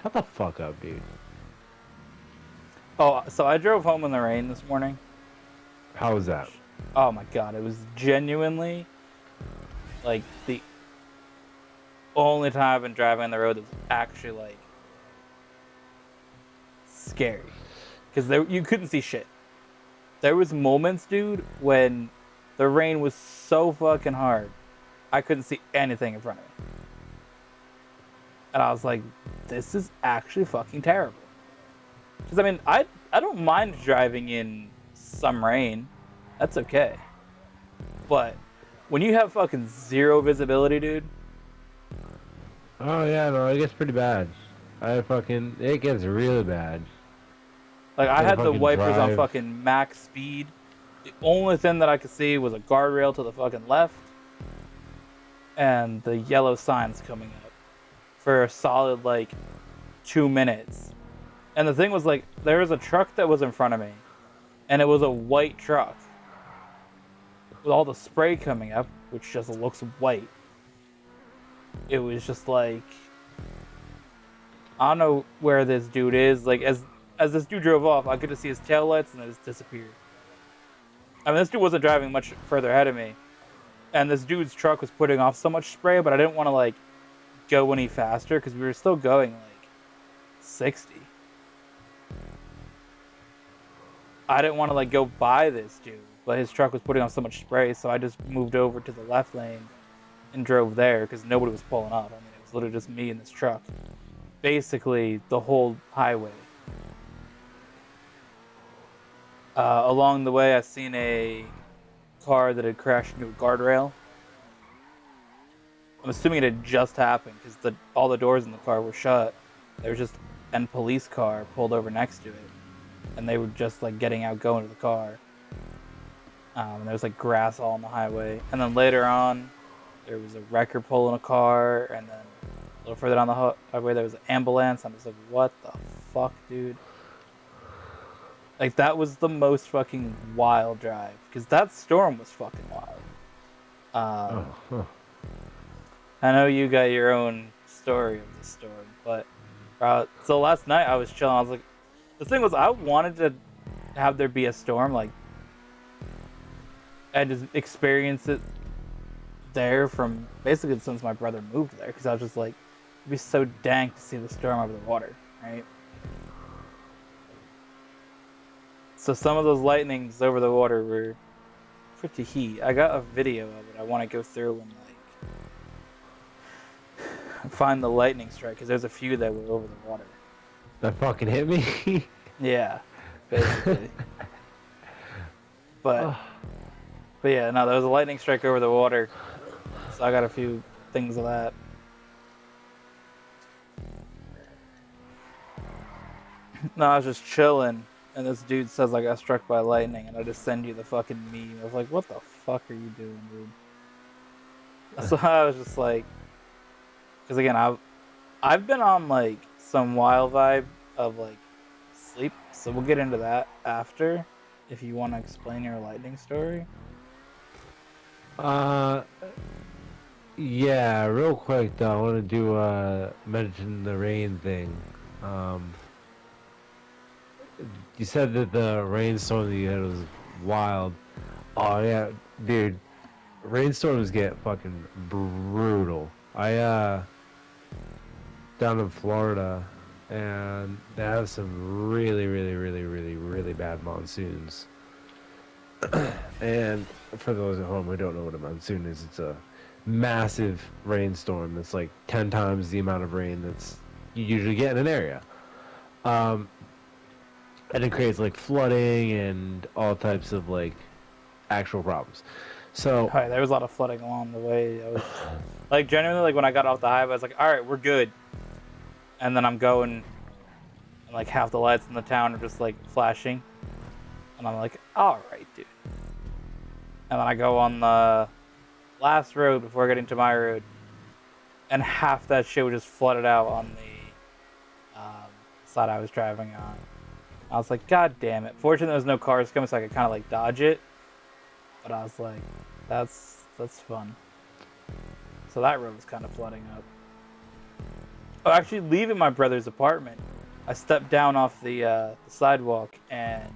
Speaker 2: Shut the fuck up, dude.
Speaker 1: Oh, so I drove home in the rain this morning.
Speaker 2: How was that?
Speaker 1: Oh my god, it was genuinely like the only time I've been driving on the road that's actually like scary. Because you couldn't see shit. There was moments, dude, when the rain was so fucking hard, I couldn't see anything in front of me. And I was like, this is actually fucking terrible. Because, I mean, I don't mind driving in some rain. That's okay. But when you have fucking zero visibility, dude.
Speaker 2: Oh yeah, no, it gets pretty bad. It gets really bad.
Speaker 1: Like, I had the wipers on
Speaker 2: drive.
Speaker 1: fucking max speed. The only thing that I could see was a guardrail to the fucking left. And the yellow signs coming up for a solid, like, 2 minutes. And the thing was, like, there was a truck that was in front of me. And it was a white truck. With all the spray coming up, which just looks white. It was just like, I don't know where this dude is. Like, as this dude drove off, I could just see his taillights and it just disappeared. I mean, this dude wasn't driving much further ahead of me. And this dude's truck was putting off so much spray, but I didn't want to, like, go any faster because we were still going, like, 60. I didn't want to, like, go by this dude, but his truck was putting off so much spray, so I just moved over to the left lane and drove there because nobody was pulling up. I mean, it was literally just me and this truck. Basically, the whole highway. Along the way, I seen a car that had crashed into a guardrail. I'm assuming it had just happened because all the doors in the car were shut. There was just a police car pulled over next to it, and they were just like getting out, going to the car. And there was like grass all on the highway. And then later on, there was a wrecker pulling a car, and then a little further down the highway, there was an ambulance. I'm just like, what the fuck, dude? Like, that was the most fucking wild drive. Because that storm was fucking wild. I know you got your own story of the storm, but... so last night I was chilling. I was like... The thing was, I wanted to have there be a storm, like... And just experience it there from... Basically since my brother moved there. Because I was just like... It'd be so dank to see the storm over the water, right? So some of those lightnings over the water were pretty heat. I got a video of it. I want to go through and like find the lightning strike because there's a few that were over the water.
Speaker 2: That fucking hit me.
Speaker 1: Yeah, basically. but yeah, no, there was a lightning strike over the water, so I got a few things of that. No, I was just chilling. And this dude says I got struck by lightning, and I just send you the fucking meme. I was like, what the fuck are you doing, dude? So I was just like, because again, I've been on like some wild vibe of like sleep, so we'll get into that after. If you want to explain your lightning story.
Speaker 2: Yeah, real quick though, I want to mention the rain thing. You said that the rainstorm that you had was wild. Oh yeah, dude. Rainstorms get fucking brutal. Down in Florida, and they have some really bad monsoons. And for those at home who don't know what a monsoon is, it's a massive rainstorm that's like 10 times the amount of rain that's you usually get in an area. Um, and it creates like flooding and all types of like actual problems. So,
Speaker 1: Hi, there was a lot of flooding along the way. I was like, genuinely, like when I got off the highway, I was like, all right, we're good. And then I'm going, and like half the lights in the town are just like flashing, and I'm like, all right, dude. And then I go on the last road before getting to my road, and half that shit was just flooded out on the side I was driving on. I was like, God damn it. Fortunately, there was no cars coming, so I could kind of like dodge it. But I was like, that's fun. So that road was kind of flooding up. Oh, actually, leaving my brother's apartment, I stepped down off the sidewalk and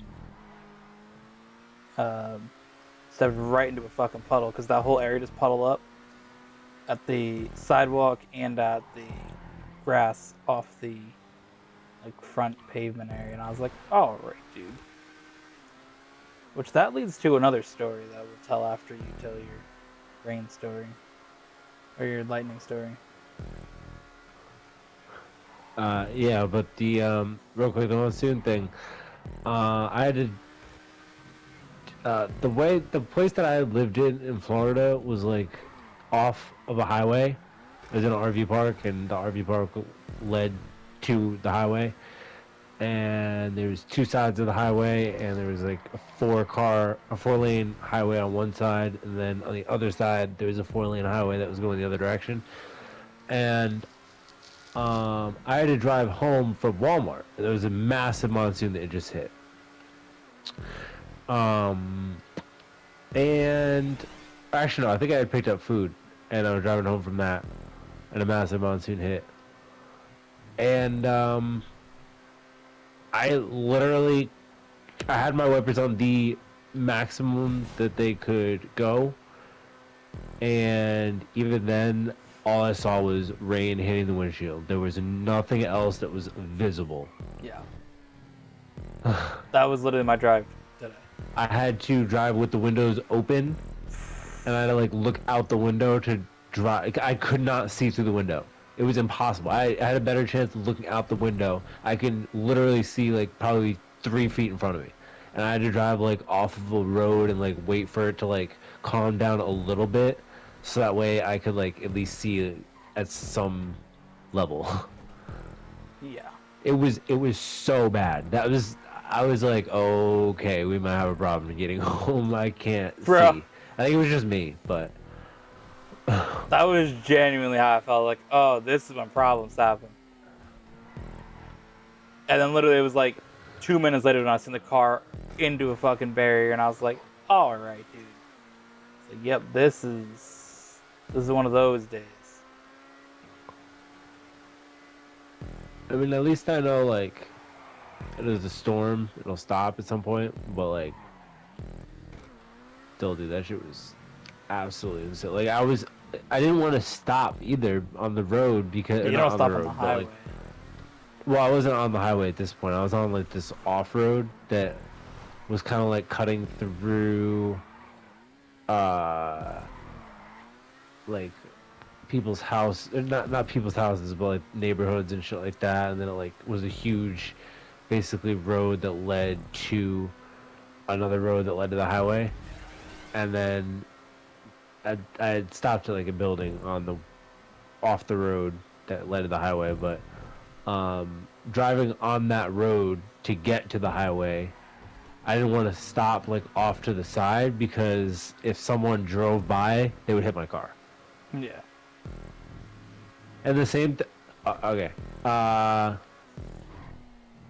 Speaker 1: stepped right into a fucking puddle because that whole area just puddled up at the sidewalk and at the grass off the like front pavement area, and I was like, all right, dude. Which that leads to another story that we'll tell after you tell your rain story or your lightning story.
Speaker 2: yeah, but the real quick, the monsoon thing. I had to. The place that I lived in Florida was like off of a highway. It was in an RV park, and the RV park led to the highway. And there was two sides of the highway, and there was like a 4-lane highway on one side, and then on the other side there was a 4-lane highway that was going the other direction. And I had to drive home from Walmart. There was a massive monsoon that had just hit. Um, and actually, no, I think I had picked up food, and I was driving home from that, and a massive monsoon hit. And I literally, I had my wipers on the maximum that they could go, and even then, all I saw was rain hitting the windshield. There was nothing else that was visible.
Speaker 1: Yeah. That was literally my drive today.
Speaker 2: I had to drive with the windows open, and I had to like look out the window to drive. I could not see through the window. It was impossible. I had a better chance of looking out the window. I can literally see like probably 3 feet in front of me, and I had to drive like off of a road and like wait for it to like calm down a little bit, so that way I could like at least see it at some level.
Speaker 1: Yeah.
Speaker 2: It was so bad. I was like, okay, we might have a problem getting home. I can't
Speaker 1: Bro.
Speaker 2: see. I think it was just me, but
Speaker 1: That was genuinely how I felt. Like, oh, this is when problems happen. And then literally it was like 2 minutes later when I sent the car into a fucking barrier, and I was like, all right, dude. It's like, yep, this is one of those days.
Speaker 2: I mean, at least I know like it is a storm. It'll stop at some point, but like, still, dude, that shit was absolutely insane. Like, I didn't want to stop either on the road because
Speaker 1: You
Speaker 2: not
Speaker 1: don't
Speaker 2: on
Speaker 1: stop
Speaker 2: the
Speaker 1: on
Speaker 2: road,
Speaker 1: the
Speaker 2: but
Speaker 1: highway.
Speaker 2: like, well, I wasn't on the highway at this point. I was on like this off road that was kind of like cutting through, uh, like people's house, not people's houses, but like neighborhoods and shit like that. And then it like was a huge, basically road that led to another road that led to the highway. And then I had stopped at like a building on the off the road that led to the highway, but driving on that road to get to the highway, I didn't want to stop like off to the side because if someone drove by, they would hit my car.
Speaker 1: Yeah.
Speaker 2: And the same okay.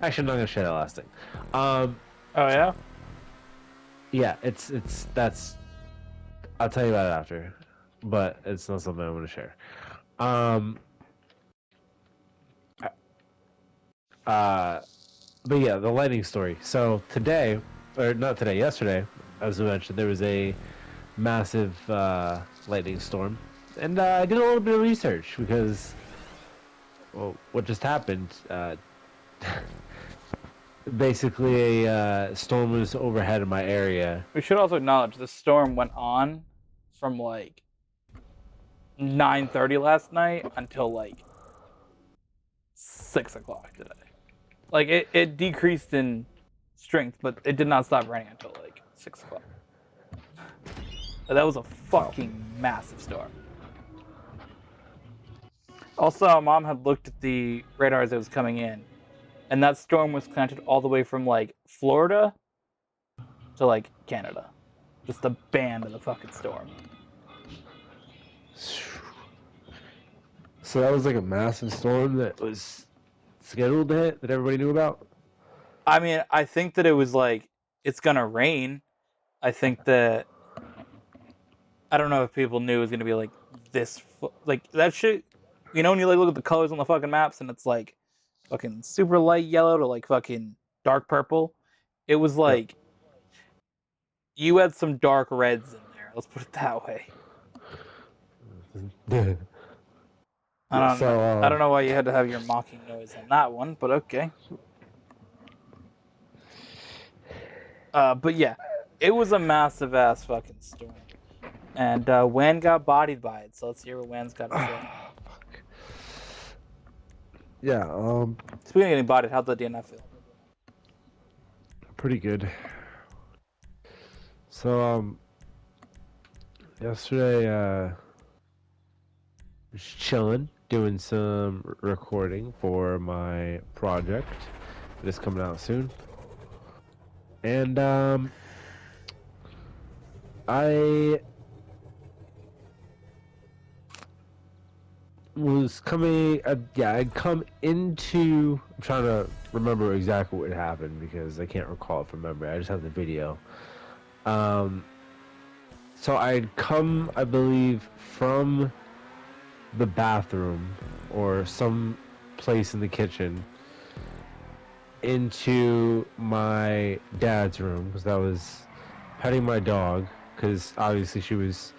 Speaker 2: Actually, I'm not gonna share that last thing.
Speaker 1: Oh yeah.
Speaker 2: Yeah, that's. I'll tell you about it after, but it's not something I'm gonna share. Um. Uh. But yeah, the lightning story. So today, or not today, yesterday, as I mentioned, there was a massive lightning storm, and I did a little bit of research because, well, what just happened? basically a storm was overhead in my area.
Speaker 1: We should also acknowledge the storm went on from like 9:30 last night until like 6 o'clock today. Like it decreased in strength, but it did not stop raining until like 6 o'clock. That was a
Speaker 2: Wow.
Speaker 1: fucking massive storm. Also, mom had looked at the radar as it was coming in, and that storm was connected all the way from like Florida to like Canada. Just a band of the fucking storm.
Speaker 2: So that was like a massive storm that was scheduled to hit that everybody knew about?
Speaker 1: I mean, I think that it was like it's gonna rain. I think that I don't know if people knew it was gonna be like this, like that shit. You know, when you like look at the colors on the fucking maps and it's like fucking super light yellow to like fucking dark purple. It was
Speaker 2: Yep.
Speaker 1: like you had some dark reds in there. Let's put it that way. I don't know. I don't know why you had to have your mocking noise on that one, but okay. But yeah, it was a massive ass fucking storm, and Wan got bodied by it. So let's hear what Wan's got to say.
Speaker 2: Yeah,
Speaker 1: Speaking of getting bodied, how'd the DNF feel?
Speaker 2: pretty good. So, yesterday, was chilling, doing some recording for my project that is coming out soon. And, I was coming, I'd come into, I'm trying to remember exactly what happened because I can't recall it from memory. I just have the video. So I'd come, I believe, from the bathroom or some place in the kitchen into my dad's room because I was petting my dog because obviously she was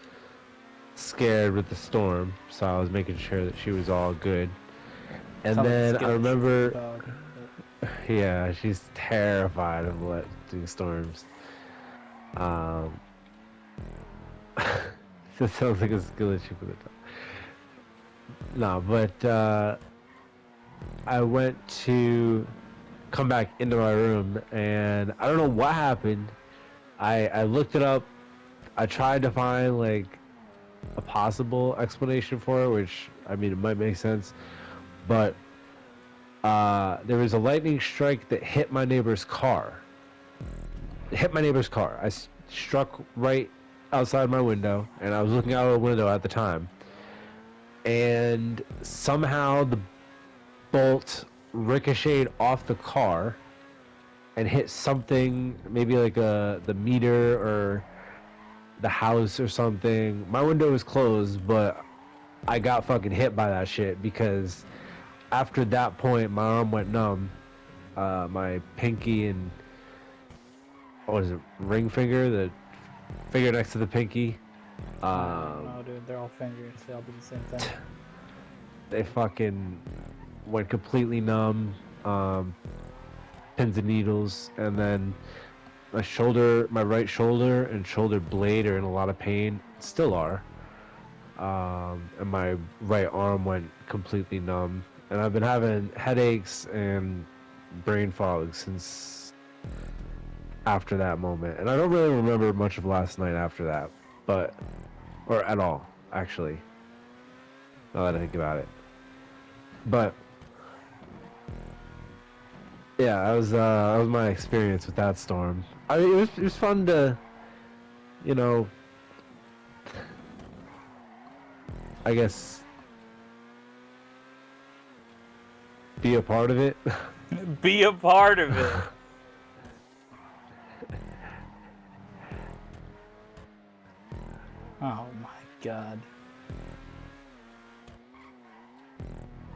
Speaker 2: scared with the storm, so I was making sure that she was all good. And
Speaker 1: Sounds like a
Speaker 2: then I
Speaker 1: skittish
Speaker 2: remember,
Speaker 1: dog.
Speaker 2: yeah, she's terrified of electric storms. Um, that sounds like a skill issue for the dog. No, but I went to come back into my room, and I don't know what happened. I looked it up. I tried to find like a possible explanation for it, which I mean it might make sense, but there was a lightning strike that hit my neighbor's car. It hit my neighbor's car. Struck right outside my window, and I was looking out of the window at the time. And somehow the bolt ricocheted off the car and hit something, maybe like the meter or the house or something. My window was closed, but I got fucking hit by that shit because after that point, my arm went numb. My pinky and what is it, ring finger, the finger next to the pinky.
Speaker 1: No, dude, they're all fingers. They all do the same thing.
Speaker 2: They fucking went completely numb. Pins and needles, and then my shoulder, my right shoulder and shoulder blade are in a lot of pain. Still are. And my right arm went completely numb. And I've been having headaches and brain fog since after that moment. And I don't really remember much of last night after that, or at all, actually. Now that I think about it. But yeah, that was my experience with that storm. I mean, it was fun to, you know, I guess be a part of it.
Speaker 1: Be a part of it. Oh my god.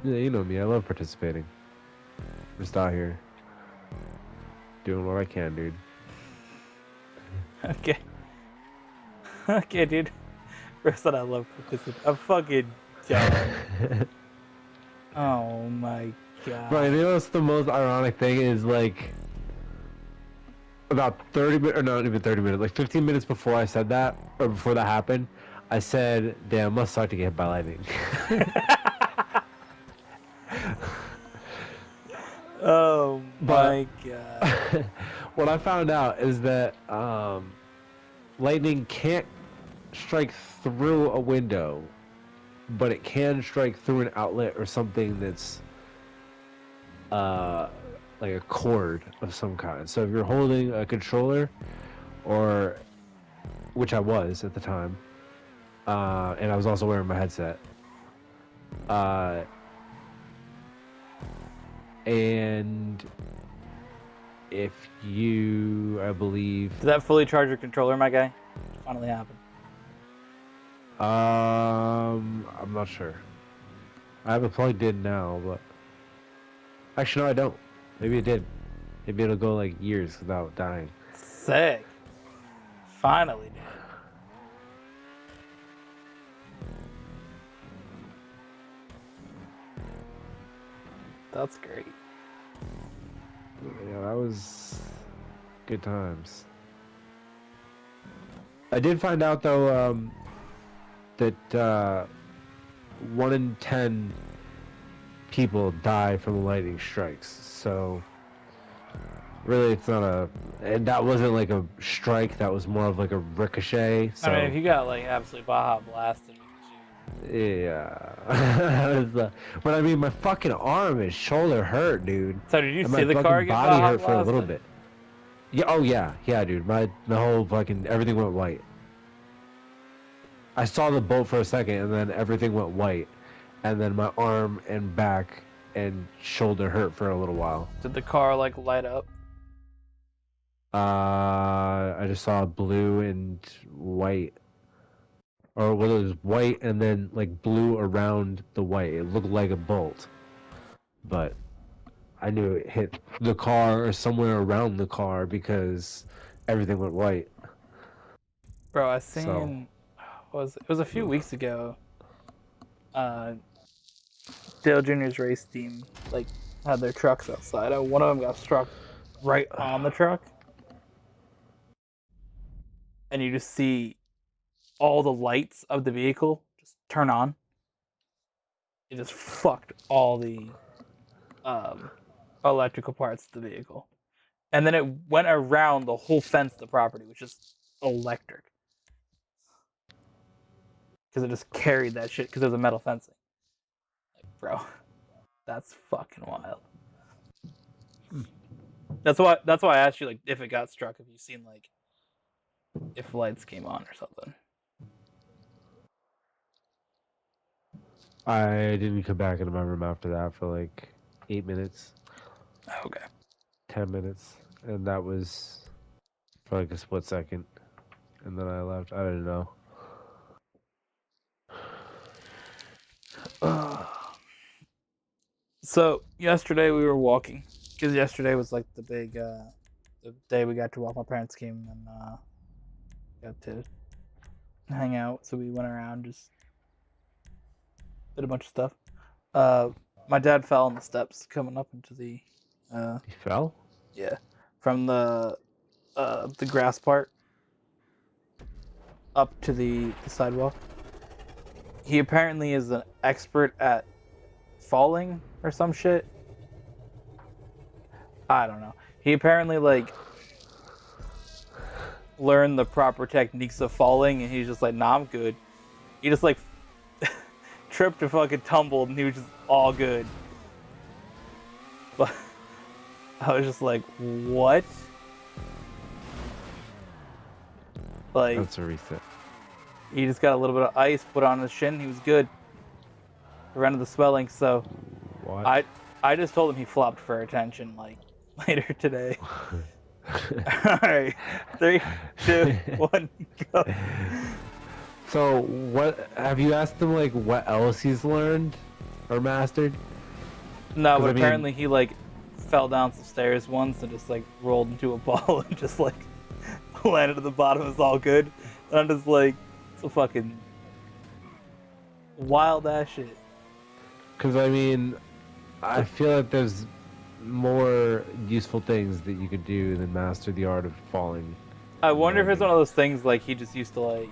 Speaker 2: Yeah, you know me. I love participating. Just out here doing what I can, dude.
Speaker 1: Okay. Okay, dude. First that I love participating. I'm fucking dumb. Oh my god.
Speaker 2: Right, you know what's the most ironic thing is, like, about 30 minutes, or not even 30 minutes, like 15 minutes before I said that, or before that happened, I said, damn, must suck to get hit by lightning.
Speaker 1: Oh
Speaker 2: But
Speaker 1: my god.
Speaker 2: what I found out is that lightning can't strike through a window, but it can strike through an outlet or something that's uh, like a cord of some kind. So if you're holding a controller, or which I was at the time, and I was also wearing my headset, uh, and if you, I believe,
Speaker 1: Did that fully charge your controller, my guy? Finally happened.
Speaker 2: I'm not sure. I have it plugged in now, but actually no, I don't. Maybe it did. Maybe it'll go like years without dying.
Speaker 1: Sick. Finally did. That's great.
Speaker 2: Yeah, that was good times. I did find out though that 1 in 10 people die from lightning strikes. So really, it's not a, and that wasn't like a strike. That was more of like a ricochet. So
Speaker 1: I mean, if you got like absolutely Baja blasted,
Speaker 2: yeah. But I mean, my fucking arm and shoulder hurt, dude.
Speaker 1: so did you
Speaker 2: And
Speaker 1: see
Speaker 2: my
Speaker 1: the car
Speaker 2: fucking
Speaker 1: get
Speaker 2: body
Speaker 1: Baja
Speaker 2: hurt for a little
Speaker 1: blasted?
Speaker 2: bit. Yeah, oh yeah, dude. My whole fucking everything went white. I saw the bolt for a second, and then everything went white, and then my arm and back and shoulder hurt for a little while.
Speaker 1: Did the car like light up?
Speaker 2: I just saw blue and white, or well, it was white and then like blue around the white. It looked like a bolt, but I knew it hit the car or somewhere around the car because everything went white.
Speaker 1: Bro, I
Speaker 2: So
Speaker 1: seen it was a few weeks ago. Uh, Dale Jr.'s race team like had their trucks outside. One of them got struck right on the truck, and you just see all the lights of the vehicle just turn on. It just fucked all the um, electrical parts of the vehicle, and then it went around the whole fence of the property, which is electric because it just carried that shit because there's a metal fencing. Like, bro, that's fucking wild. That's why I asked you like if it got struck, if you seen like if lights came on or something.
Speaker 2: I didn't come back into my room after that for like 8 minutes,
Speaker 1: Okay.
Speaker 2: 10 minutes, and that was for like a split second, and then I left. I didn't know.
Speaker 1: So yesterday we were walking because yesterday was like the big the day we got to walk. My parents came and got to hang out, so we went around, just did a bunch of stuff. Uh, my dad fell on the steps coming up into the
Speaker 2: He fell?
Speaker 1: yeah, from the grass part up to the sidewalk. He apparently is an expert at falling or some shit. I don't know. He apparently like learned the proper techniques of falling, and he's just like, nah, I'm good. He just like tripped and fucking tumbled, and he was just all good. But I was just like, what? Like,
Speaker 2: That's a reset.
Speaker 1: he just got a little bit of ice put on his shin. He was good. Prevented the swelling. So
Speaker 2: What?
Speaker 1: I just told him he flopped for attention like later today. All right, 3, 2, 1, go.
Speaker 2: So, what have you asked him like what else he's learned or mastered?
Speaker 1: No,
Speaker 2: 'Cause
Speaker 1: but
Speaker 2: I mean-
Speaker 1: apparently he like fell down some stairs once and just like rolled into a ball and just like landed at the bottom. It was all good. And I'm just like, it's a fucking wild ass shit.
Speaker 2: Because I mean, I feel like there's more useful things that you could do than master the art of falling.
Speaker 1: I
Speaker 2: and
Speaker 1: wonder if it's
Speaker 2: landing.
Speaker 1: one of those things like he just used to like,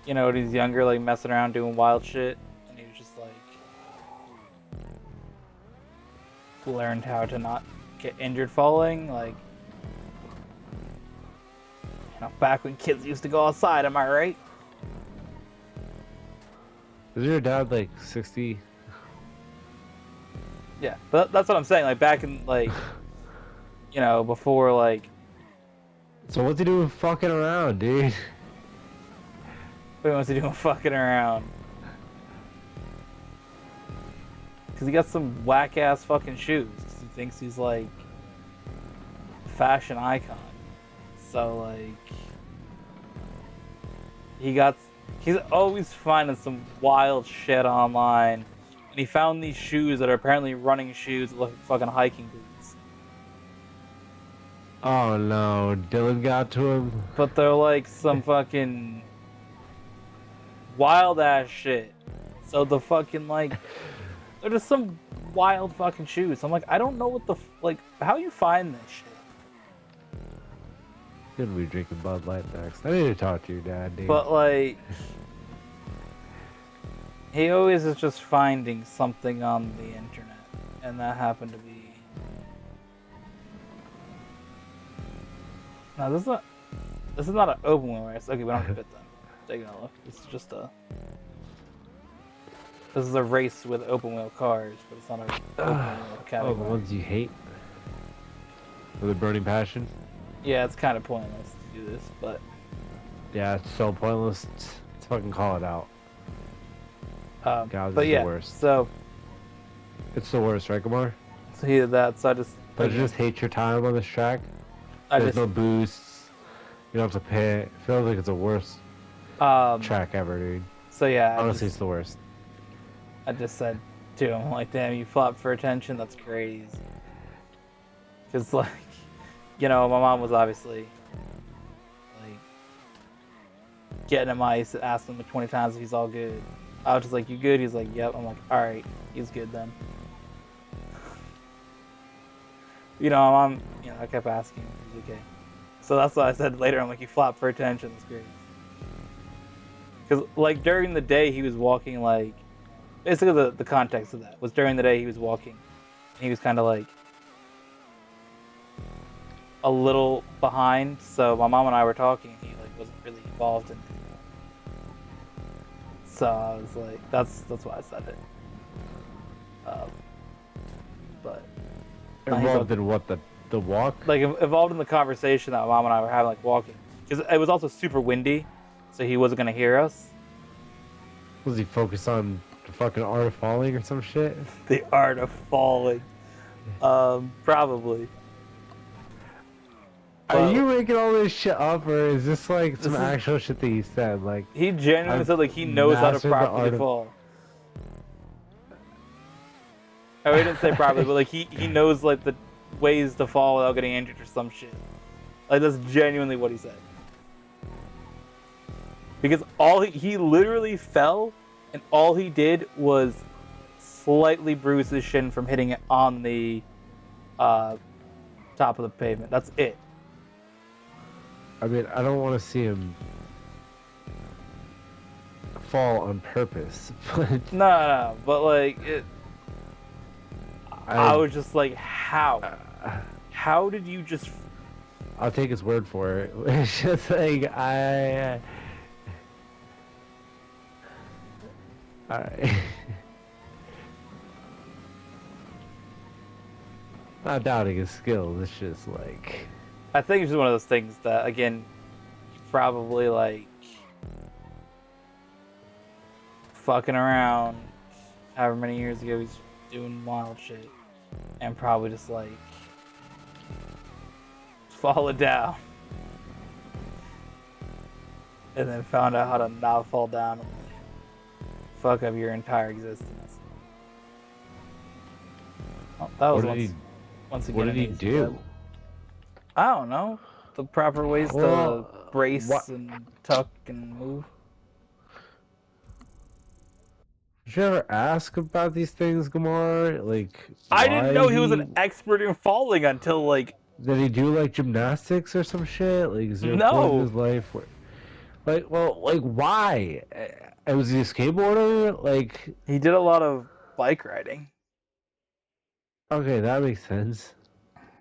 Speaker 1: you know, when he's younger, like messing around doing wild shit, and he was just like learned how to not get injured falling, like. You know, back when kids used to go outside, am I right?
Speaker 2: Is your dad like 60?
Speaker 1: Yeah, but that's what I'm saying. Like back in like, you know, before like,
Speaker 2: So what's he doing fucking around, dude?
Speaker 1: what was he doing fucking around? Because he got some whack ass fucking shoes. 'Cause he thinks he's like a fashion icon. So like, he's always finding some wild shit online, and he found these shoes that are apparently running shoes that look like fucking hiking boots.
Speaker 2: Oh no, Dylan got to him.
Speaker 1: But they're like some fucking wild ass shit. So the fucking like, they're just some wild fucking shoes. I'm like, I don't know what the like, how you find this shit.
Speaker 2: Gonna be drinking Bud Light next. I need to talk to your dad, dude.
Speaker 1: But like, he always is just finding something on the internet, and that happened to be. No, this is not. This is not an open wheel race. Okay, we don't have to fit them. Take a look. This is just a. This is a race with open wheel cars, but it's not a open wheel
Speaker 2: Oh,
Speaker 1: category.
Speaker 2: the ones you hate? With a burning passion?
Speaker 1: Yeah, it's kind of pointless to do this, but
Speaker 2: Yeah, it's so pointless. Let's fucking call it out. God, this
Speaker 1: but
Speaker 2: is
Speaker 1: yeah.
Speaker 2: the worst.
Speaker 1: So
Speaker 2: It's the worst, right, Kamar?
Speaker 1: he did that. So I just.
Speaker 2: Don't you just hate your time on this track?
Speaker 1: I
Speaker 2: There's
Speaker 1: just.
Speaker 2: no boosts. You don't have to pay. It feels like it's the worst track ever, dude.
Speaker 1: So yeah.
Speaker 2: Honestly, it's the worst.
Speaker 1: I just said to him, like, damn, you flopped for attention? That's crazy. Because, like, you know, my mom was obviously, like, getting him ice, asking him 20 times if he's all good. I was just like, you good? He's like, yep. I'm like, alright, he's good then. You know, my mom, you know, I kept asking him if he's okay. So that's what I said later. I'm like, you flopped for attention. That's great. Because, like, during the day, he was walking, like, basically the context of that was during the day he was walking. He was kind of, like, a little behind. So my mom and I were talking. He, like, wasn't really involved in it. So I was like, that's why I said it. But
Speaker 2: Involved in what, the walk?
Speaker 1: like involved in the conversation that my mom and I were having, like walking, because it was also super windy, so he wasn't gonna hear us.
Speaker 2: Was he focused on the fucking art of falling or some shit?
Speaker 1: The art of falling, probably.
Speaker 2: Are you making all this shit up, or is this like some actual shit that he said? Like,
Speaker 1: He genuinely
Speaker 2: I've
Speaker 1: said like he knows how to
Speaker 2: mastered the
Speaker 1: properly
Speaker 2: art of-
Speaker 1: fall. Oh, he didn't say properly, but like he knows like the ways to fall without getting injured or some shit. Like that's genuinely what he said. Because he literally fell, and all he did was slightly bruise his shin from hitting it on the top of the pavement. That's it.
Speaker 2: I mean, I don't want to see him fall on purpose, but
Speaker 1: No, but like it. I was just like, how? How did you just?
Speaker 2: I'll take his word for it. It's just like Alright. Not doubting his skills. It's just like
Speaker 1: I think it's just one of those things that, again, probably like fucking around. However many years ago, he's doing wild shit, and probably just like fallen down, and then found out how to not fall down and fuck up your entire existence. Oh, that was once again.
Speaker 2: what did he
Speaker 1: amazing.
Speaker 2: do?
Speaker 1: I don't know. The proper ways
Speaker 2: Well,
Speaker 1: to brace and tuck and move.
Speaker 2: Did you ever ask about these things, Gamar? Like,
Speaker 1: I didn't
Speaker 2: why
Speaker 1: know he was an
Speaker 2: he...
Speaker 1: expert in falling until like
Speaker 2: Did he do, like, gymnastics or some shit? Like, is there a point in
Speaker 1: no.
Speaker 2: his life where... Like, well, like, why? Was he a skateboarder? Like,
Speaker 1: He did a lot of bike riding.
Speaker 2: okay, that makes sense.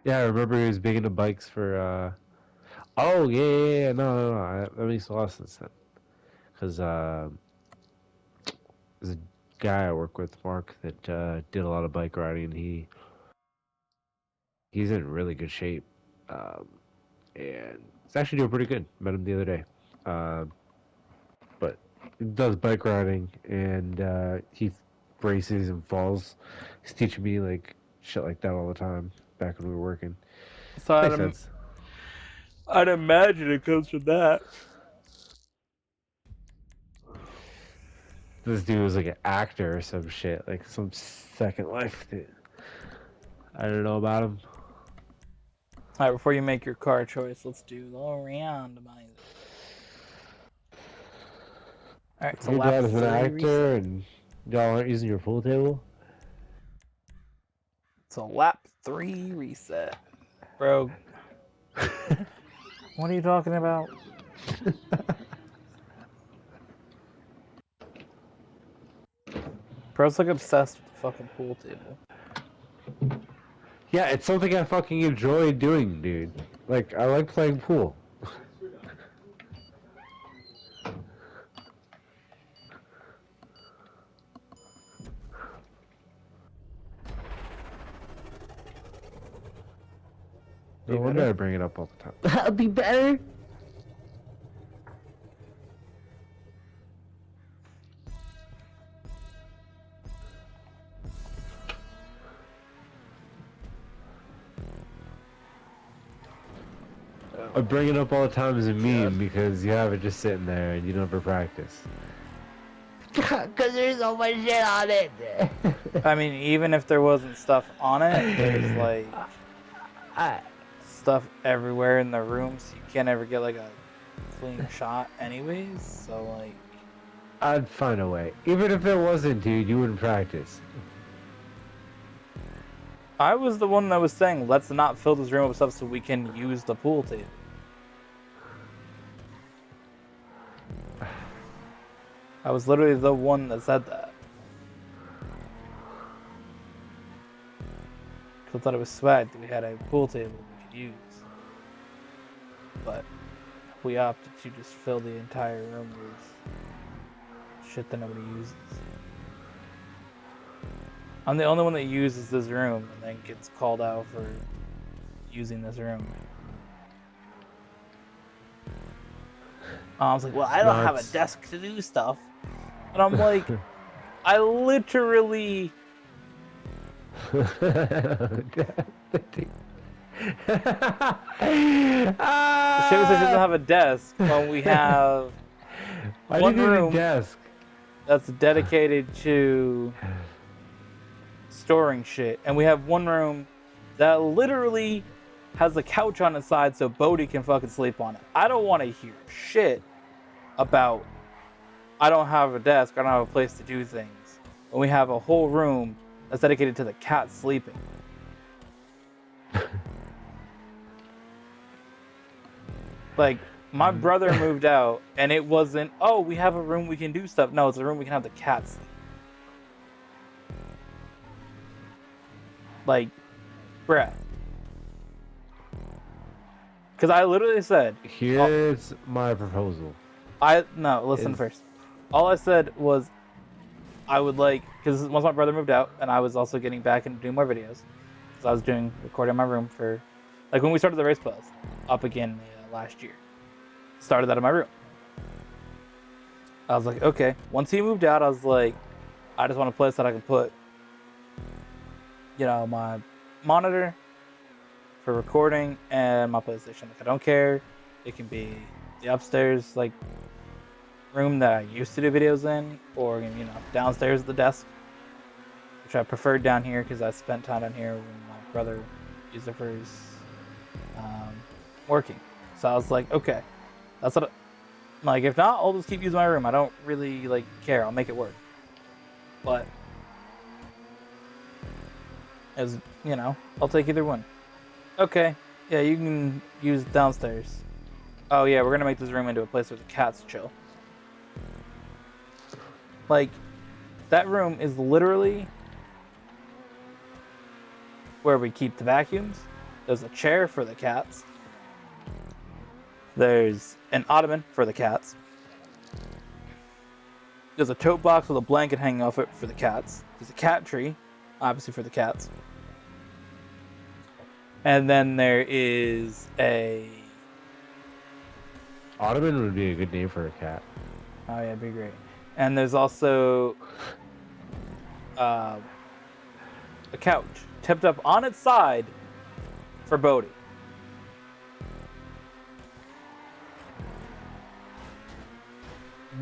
Speaker 2: Yeah, I remember he was big into bikes for, Oh, yeah, no. That makes a lot of sense then. Because, there's a guy I work with, Mark, that did a lot of bike riding, and he's in really good shape. Um, and he's actually doing pretty good. Met him the other day. But he does bike riding, and he braces and falls. He's teaching me, like, shit like that all the time back when we were working.
Speaker 1: So
Speaker 2: Makes sense.
Speaker 1: I'd imagine it comes from that.
Speaker 2: This dude was like an actor or some shit, like some Second Life thing. I don't know about him.
Speaker 1: Alright, before you make your car choice, let's do the randomizer. Alright, so
Speaker 2: Your
Speaker 1: lap
Speaker 2: dad is an
Speaker 1: 3
Speaker 2: actor,
Speaker 1: reset.
Speaker 2: and y'all aren't using your pool table.
Speaker 1: So lap 3 reset. Bro, what are you talking about? Bro's like obsessed with the fucking pool table.
Speaker 2: Yeah, it's something I fucking enjoy doing, dude. Like, I like playing pool. No wonder I bring it up all the time.
Speaker 3: That'll be better.
Speaker 2: I bring it up all the time as a meme because you have it just sitting there and you never practice.
Speaker 3: Cause there's so much shit on it.
Speaker 1: I mean, even if there wasn't stuff on it, there's like
Speaker 3: I,
Speaker 1: stuff everywhere in the room, so you can't ever get like a clean shot anyways, so like
Speaker 2: I'd find a way. Even if it wasn't, dude, you wouldn't practice.
Speaker 1: I was the one that was saying let's not fill this room with stuff so we can use the pool table. I was literally the one that said that. Cause I thought it was swag that we had a pool table we could use. But we opted to just fill the entire room with shit that nobody uses. I'm the only one that uses this room and then gets called out for using this room. I was like, well, I don't have a desk to do stuff. And I'm like, I literally... Shit doesn't have a desk when we have one room
Speaker 2: desk?
Speaker 1: that's dedicated to storing shit. And we have one room that literally has a couch on its side so Bodhi can fucking sleep on it. I don't want to hear shit about I don't have a desk, I don't have a place to do things. When we have a whole room that's dedicated to the cat sleeping. Like, my brother moved out and it wasn't, oh, we have a room we can do stuff. No, it's a room we can have the cat sleep. Like, bruh. Because I literally said...
Speaker 2: Here's my proposal.
Speaker 1: No, listen first. All I said was I would like... Because once my brother moved out and I was also getting back into doing more videos. Because I was recording in my room for... Like, when we started the race playlist up again last year. Started that in my room. I was like, okay. Once he moved out, I was like, I just want a place that I can put, you know, my monitor for recording and my PlayStation. Like, I don't care. It can be the upstairs, like, room that I used to do videos in, or, you know, downstairs at the desk, which I preferred down here because I spent time down here when my brother used it for his working. So I was like, okay, that's what. Like, if not, I'll just keep using my room. I don't really like care. I'll make it work. But as you know, I'll take either one. Okay, yeah, you can use downstairs. Oh yeah, we're gonna make this room into a place where the cats chill. Like, that room is literally where we keep the vacuums. There's a chair for the cats. There's an ottoman for the cats. There's a tote box with a blanket hanging off it for the cats. There's a cat tree, obviously for the cats. And then there is a...
Speaker 2: Ottoman would be a good name for a cat.
Speaker 1: Oh yeah, it'd be great. And there's also a couch tipped up on its side for Bodhi.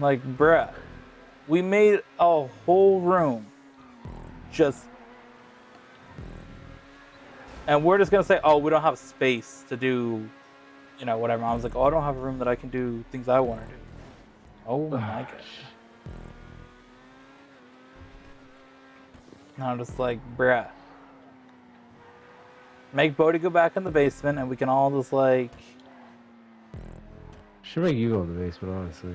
Speaker 1: Like, bruh, we made a whole room just... And we're just gonna say, oh, we don't have space to do, you know, whatever. I was like, oh, I don't have a room that I can do things I want to do. Oh my gosh. And I'm just like, bruh. Make Bodhi go back in the basement and we can all just like...
Speaker 2: Should make you go in the basement, honestly.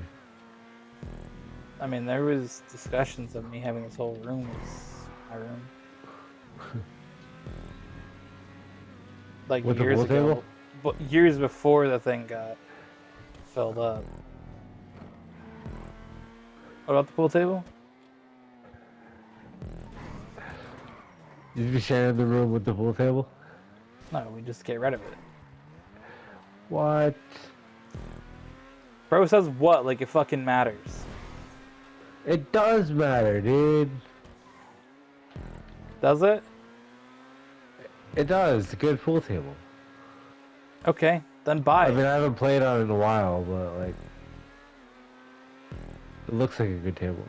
Speaker 1: I mean, there was discussions of me having this whole room as my room. Like
Speaker 2: With the
Speaker 1: years
Speaker 2: pool
Speaker 1: ago.
Speaker 2: table?
Speaker 1: But years before the thing got filled up. What about the pool table?
Speaker 2: Did you share the room with the pool table?
Speaker 1: No, we just get rid of it.
Speaker 2: What?
Speaker 1: Bro says what? Like it fucking matters.
Speaker 2: It does matter, dude.
Speaker 1: Does it?
Speaker 2: It does. It's a good pool table.
Speaker 1: Okay, then buy
Speaker 2: I
Speaker 1: it.
Speaker 2: mean, I haven't played on it in a while, but like, it looks like a good table.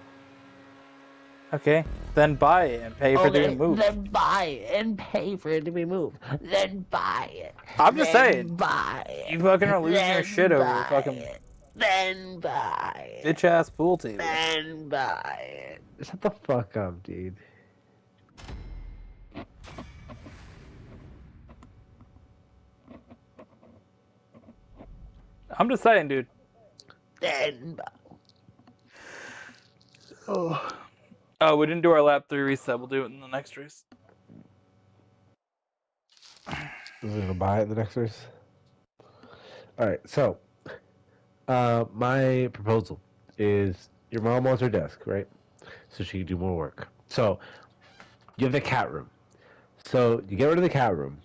Speaker 1: Okay, then buy it and pay for it to be moved.
Speaker 3: Then buy it and pay for it to be moved. Then buy it.
Speaker 1: I'm just
Speaker 3: then
Speaker 1: saying.
Speaker 3: Buy it.
Speaker 1: You fucking are losing your
Speaker 3: Then
Speaker 1: shit over
Speaker 3: buy
Speaker 1: fucking
Speaker 3: it. Then buy it.
Speaker 1: bitch ass pool table.
Speaker 3: Then buy it.
Speaker 2: Shut the fuck up, dude.
Speaker 1: I'm just saying, dude.
Speaker 3: Then buy
Speaker 1: Oh, we didn't do our lap 3 reset. We'll do it in the next race.
Speaker 2: Is it gonna buy it the next race? Alright, so my proposal is your mom wants her desk, right? So she can do more work. So you have the cat room. So you get rid of the cat room.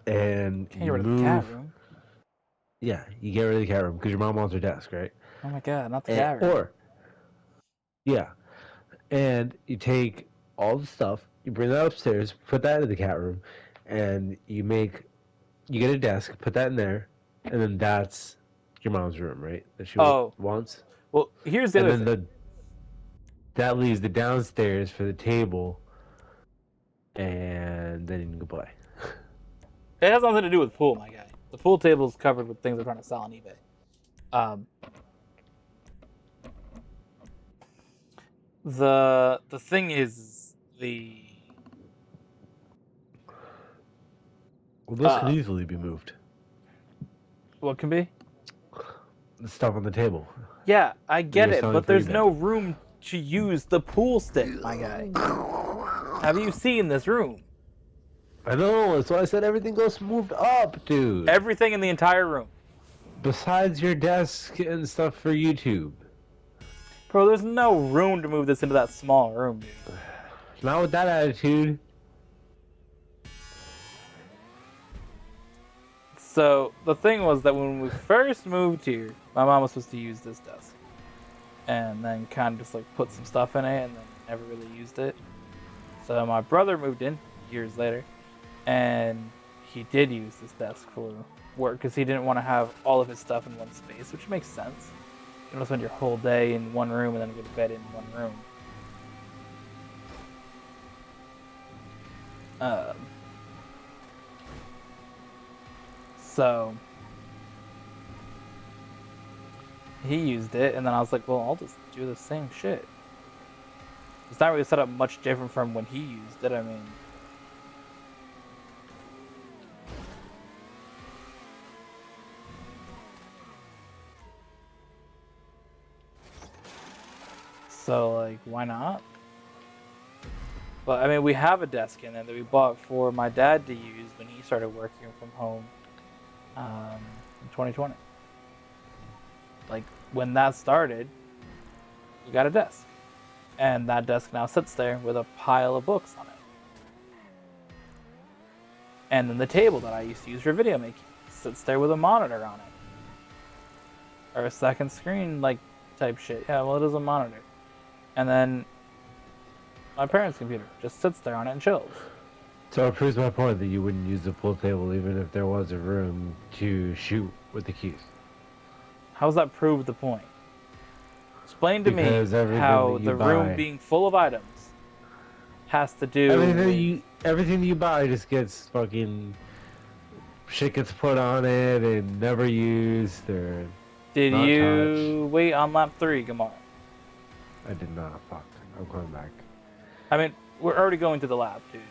Speaker 2: And
Speaker 1: Can't get
Speaker 2: you
Speaker 1: rid of
Speaker 2: move.
Speaker 1: the cat room.
Speaker 2: Yeah, you get rid of the cat room because your mom wants her desk, right?
Speaker 1: Oh my god, not the cat room.
Speaker 2: Or yeah. And you take all the stuff, you bring that upstairs, put that in the cat room, and you get a desk, put that in there, and then that's your mom's room, right? That she wants.
Speaker 1: Well, here's the
Speaker 2: And
Speaker 1: other
Speaker 2: then
Speaker 1: thing.
Speaker 2: that leaves the downstairs for the table, and then you can go play.
Speaker 1: It has nothing to do with pool, my guy. The pool table is covered with things we're trying to sell on eBay. The thing is
Speaker 2: Well, this could easily be moved.
Speaker 1: what can be?
Speaker 2: The stuff on the table.
Speaker 1: Yeah, I get
Speaker 2: You're
Speaker 1: it,
Speaker 2: selling
Speaker 1: but
Speaker 2: for
Speaker 1: there's
Speaker 2: eBay.
Speaker 1: no room to use the pool stick, my guy. Have you seen this room?
Speaker 2: I know, that's why I said everything goes moved up, dude.
Speaker 1: Everything in the entire room.
Speaker 2: Besides your desk and stuff for YouTube.
Speaker 1: Bro, there's no room to move this into that small room, dude.
Speaker 2: Not with that attitude.
Speaker 1: So, the thing was that when we first moved here, my mom was supposed to use this desk. And then kind of just like put some stuff in it and then never really used it. So my brother moved in years later. And he did use this desk for work because he didn't want to have all of his stuff in one space, which makes sense. You don't spend your whole day in one room and then go to bed in one room. So he used it, and then I was like, well, I'll just do the same shit. It's not really set up much different from when he used it. I mean, so like, why not? But I mean, we have a desk in there that we bought for my dad to use when he started working from home in 2020. Like when that started, we got a desk, and that desk now sits there with a pile of books on it. And then the table that I used to use for video making sits there with a monitor on it, or a second screen like type shit. Yeah, well, it is a monitor. And then my parents' computer just sits there on it and chills.
Speaker 2: So it proves my point that you wouldn't use the pool table even if there was a room to shoot with the keys.
Speaker 1: How's that prove the point? Explain to
Speaker 2: Because
Speaker 1: me
Speaker 2: everything
Speaker 1: how
Speaker 2: that you
Speaker 1: the room
Speaker 2: buy-
Speaker 1: being full of items has to do
Speaker 2: Everything that you buy just gets fucking shit gets put on it and never used or
Speaker 1: Did
Speaker 2: not
Speaker 1: you wait on lap 3, Gamar?
Speaker 2: I did not. Fuck. I'm coming back.
Speaker 1: I mean, we're already going to the lap, dude.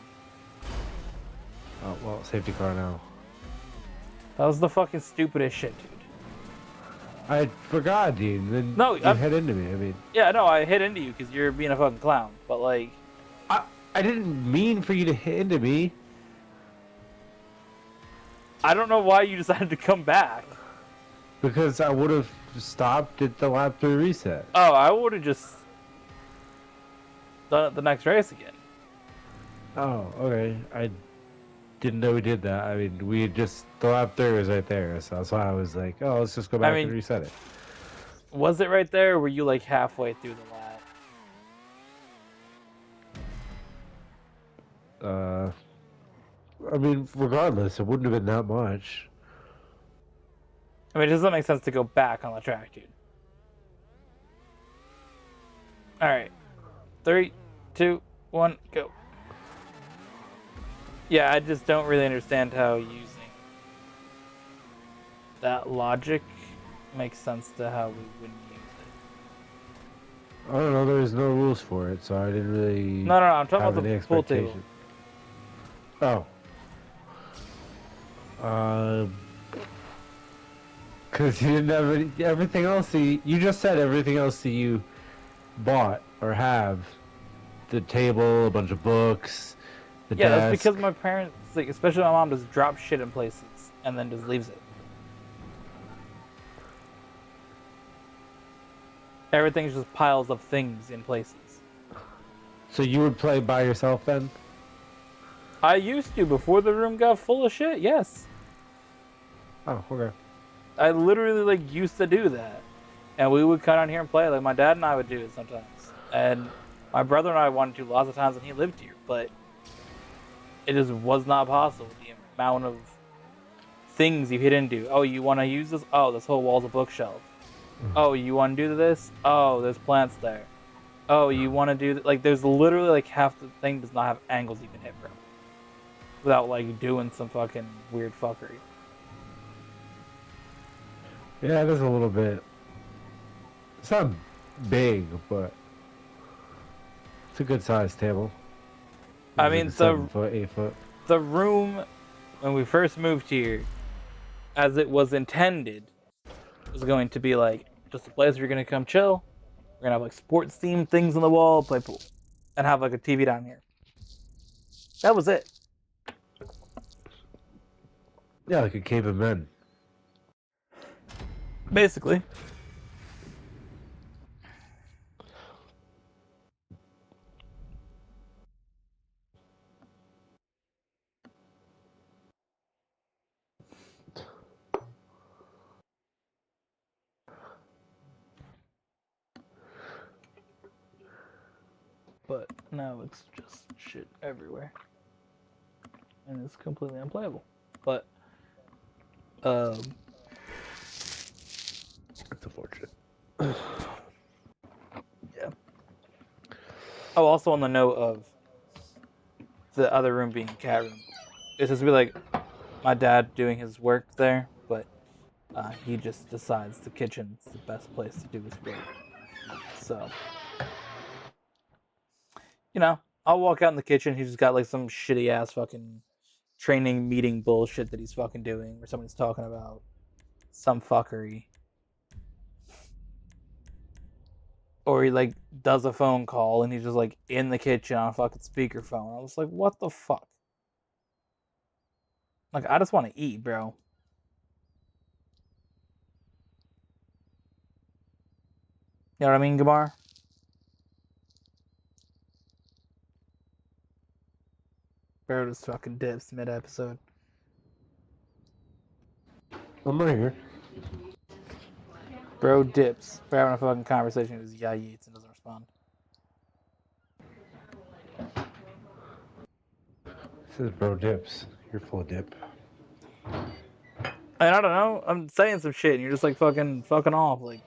Speaker 2: Oh well, safety car now.
Speaker 1: That was the fucking stupidest shit, dude.
Speaker 2: I forgot, dude. Then
Speaker 1: No,
Speaker 2: you hit into me. I mean,
Speaker 1: yeah, no, I hit into you because you're being a fucking clown. But like,
Speaker 2: I didn't mean for you to hit into me.
Speaker 1: I don't know why you decided to come back.
Speaker 2: Because I would have stopped at the lap 3 reset.
Speaker 1: Oh, I would have just done it the next race again.
Speaker 2: Oh, okay. I didn't know we did that. I mean, we had just the lap 3 was right there, so that's why I was like, oh, let's just go back and reset it.
Speaker 1: Was it right there, or were you like halfway through the lap?
Speaker 2: I mean, regardless, it wouldn't have been that much.
Speaker 1: I mean, it doesn't make sense to go back on the track, dude. Alright. 3, 2, 1, go. Yeah, I just don't really understand how using that logic makes sense to how we wouldn't use it.
Speaker 2: I don't know, there's no rules for it, so I didn't really
Speaker 1: No, I'm talking
Speaker 2: have
Speaker 1: about
Speaker 2: any
Speaker 1: the pool table.
Speaker 2: expectation. Oh. Because you didn't have everything else you just said everything else that you bought or have. The table, a bunch of books, the
Speaker 1: Yeah,
Speaker 2: desk.
Speaker 1: that's because my parents, like, especially my mom, just drops shit in places and then just leaves it. Everything's just piles of things in places.
Speaker 2: So you would play by yourself then?
Speaker 1: I used to before the room got full of shit, yes.
Speaker 2: Oh, okay.
Speaker 1: I literally, like, used to do that. And we would come down here and play. Like, my dad and I would do it sometimes. And my brother and I wanted to lots of times when he lived here, but it just was not possible. The amount of things you hit into. Oh, you want to use this? Oh, this whole wall's a bookshelf. Oh, you want to do this? Oh, there's plants there. Oh, you want to do that? Like, there's literally, like, half the thing does not have angles you can hit from. Without, like, doing some fucking weird fuckery.
Speaker 2: Yeah, it is a little bit. It's not big, but it's a good sized table.
Speaker 1: I mean,
Speaker 2: 7 foot, 8 foot.
Speaker 1: The room, when we first moved here, as it was intended, was going to be, like, just a place where you're going to come chill. We're going to have, like, sports-themed things on the wall, play pool, and have, like, a TV down here. That was it.
Speaker 2: Yeah, like a cave of men.
Speaker 1: Basically. But now it's just shit everywhere. And it's completely unplayable. But,
Speaker 2: It's unfortunate.
Speaker 1: yeah. Oh, also on the note of the other room being cat room, it's just be like my dad doing his work there, but he just decides the kitchen's the best place to do his work. So You know, I'll walk out in the kitchen. He's just got like some shitty ass fucking training meeting bullshit that he's fucking doing, where somebody's talking about some fuckery, or he like does a phone call and he's just like in the kitchen on a fucking speakerphone. I was like, what the fuck? Like, I just want to eat, bro. You know what I mean, Gamar? Bro just fucking dips mid episode.
Speaker 2: I'm right here.
Speaker 1: Bro dips. We're having a fucking conversation with his Yeats and doesn't respond.
Speaker 2: This is bro dips. You're full of dip.
Speaker 1: And I don't know. I'm saying some shit and you're just like fucking off. Like,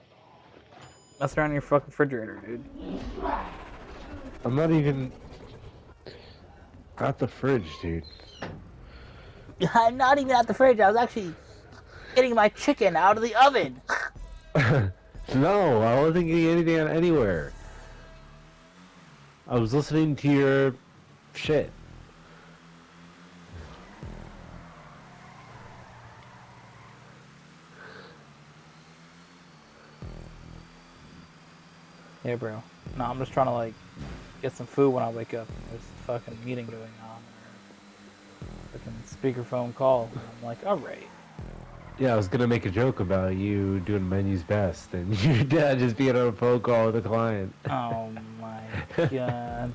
Speaker 1: mess around in your fucking refrigerator, dude.
Speaker 2: I'm not even at the fridge, dude.
Speaker 1: I'm not even at the fridge. I was actually getting my chicken out of the oven.
Speaker 2: No, I wasn't getting anything out anywhere. I was listening to your shit.
Speaker 1: Yeah, bro. No, I'm just trying to like get some food when I wake up. There's a fucking meeting going on. Or fucking speakerphone call. And I'm like, alright.
Speaker 2: Yeah, I was gonna make a joke about you doing menus best and your dad just being on a phone call with a client.
Speaker 1: Oh my god.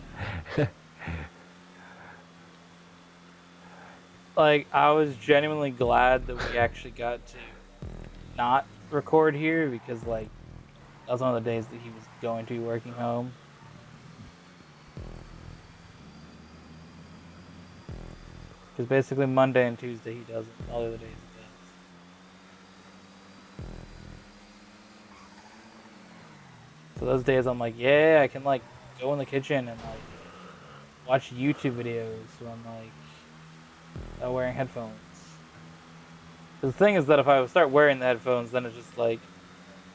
Speaker 1: Like, I was genuinely glad that we actually got to not record here because, like, that was one of the days that he was going to be working home. Because basically Monday and Tuesday he doesn't. All the other days he does. So those days I'm like, yeah, I can like go in the kitchen and like watch YouTube videos when I'm like not wearing headphones. The thing is that if I start wearing the headphones, then it's just like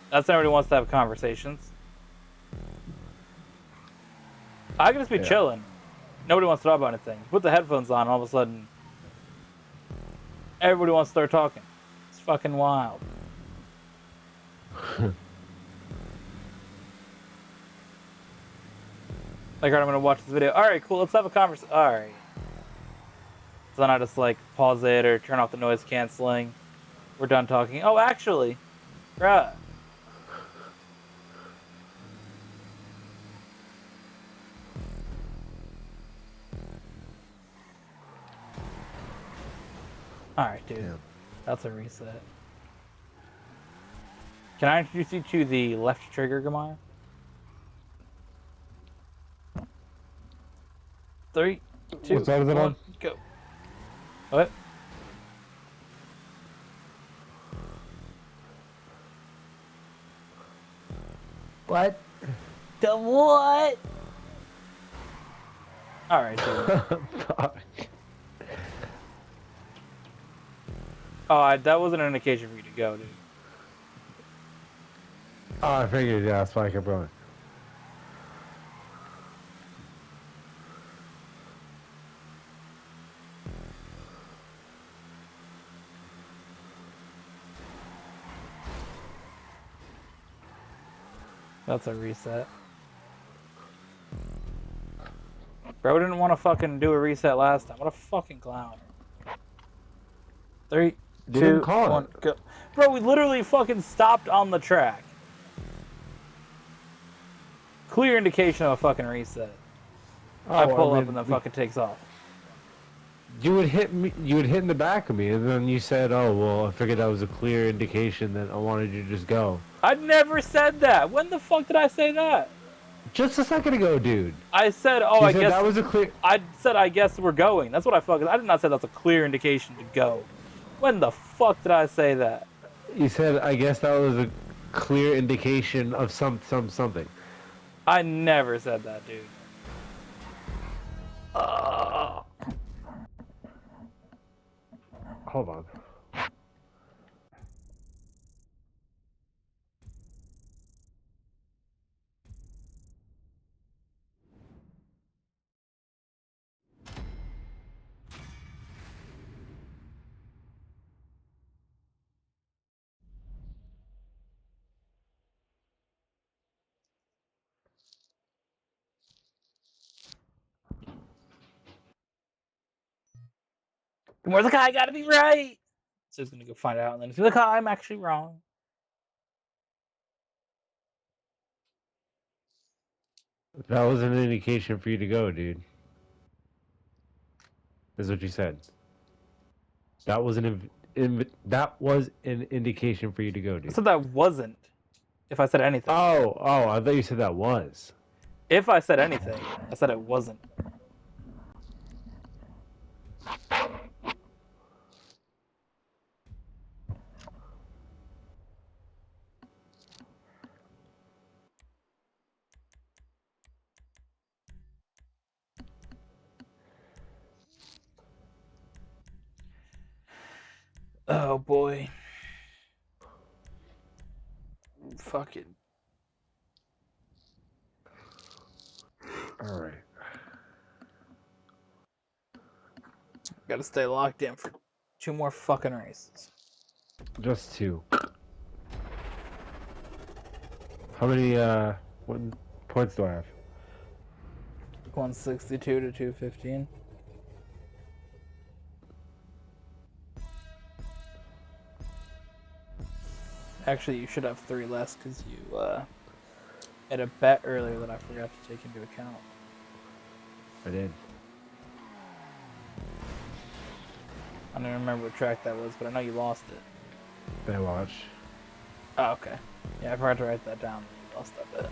Speaker 1: that's when everybody wants to have conversations. I can just be chilling. Nobody wants to talk about anything. Put the headphones on, and all of a sudden, everybody wants to start talking. It's fucking wild. Like, alright, I'm gonna watch this video. Alright, cool, let's have a conversation. Alright. So then I just, like, pause it or turn off the noise canceling. We're done talking. Oh, actually, bruh. Alright, dude.
Speaker 2: Yeah.
Speaker 1: That's a reset. Can I introduce you to the left trigger, Gamar? 3, 2,
Speaker 2: What side is it
Speaker 1: 1,
Speaker 2: on?
Speaker 1: go. What?
Speaker 3: What? The what?
Speaker 1: Alright, dude.
Speaker 2: Fuck.
Speaker 1: Oh, that wasn't an indication for you to go, dude.
Speaker 2: Oh, I figured, yeah, that's why I kept going.
Speaker 1: That's a reset. Bro didn't want to fucking do a reset last time. What a fucking clown. 3,
Speaker 2: Didn't
Speaker 1: 2,
Speaker 2: call
Speaker 1: 1,
Speaker 2: it.
Speaker 1: go. Bro, we literally fucking stopped on the track. Clear indication of a fucking reset. I pull up and then fucking takes off.
Speaker 2: You would hit me. You would hit in the back of me, and then you said, "Oh, well, I figured that was a clear indication that I wanted you to just go."
Speaker 1: I never said that. When the fuck did I say that?
Speaker 2: Just a second ago, dude.
Speaker 1: I said, oh,
Speaker 2: You
Speaker 1: I
Speaker 2: said
Speaker 1: guess
Speaker 2: that was a clear.
Speaker 1: I said, I guess we're going. That's what I fucking. I did not say that's a clear indication to go. When the fuck did I say that?
Speaker 2: You said, "I guess that was a clear indication of something."
Speaker 1: I never said that, dude.
Speaker 2: Hold on.
Speaker 1: Mordecai, I gotta be right. So he's gonna go find out, and then he's like, I'm actually wrong.
Speaker 2: That was an indication for you to go, dude. Is what you said. That was that was an indication for you to go,
Speaker 1: I
Speaker 2: dude.
Speaker 1: said that wasn't. If I said anything.
Speaker 2: Oh, I thought you said that was.
Speaker 1: If I said anything, I said it wasn't. Oh boy. Fucking.
Speaker 2: All right.
Speaker 1: Gotta stay locked in for 2 more fucking races.
Speaker 2: Just 2. How many what points do I have?
Speaker 1: 162 to 215. Actually, you should have 3 less because you had a bet earlier that I forgot to take into account.
Speaker 2: I did.
Speaker 1: I don't remember what track that was, but I know you lost it.
Speaker 2: Baywatch.
Speaker 1: Oh, okay. Yeah, I forgot to write that down. You lost that bet.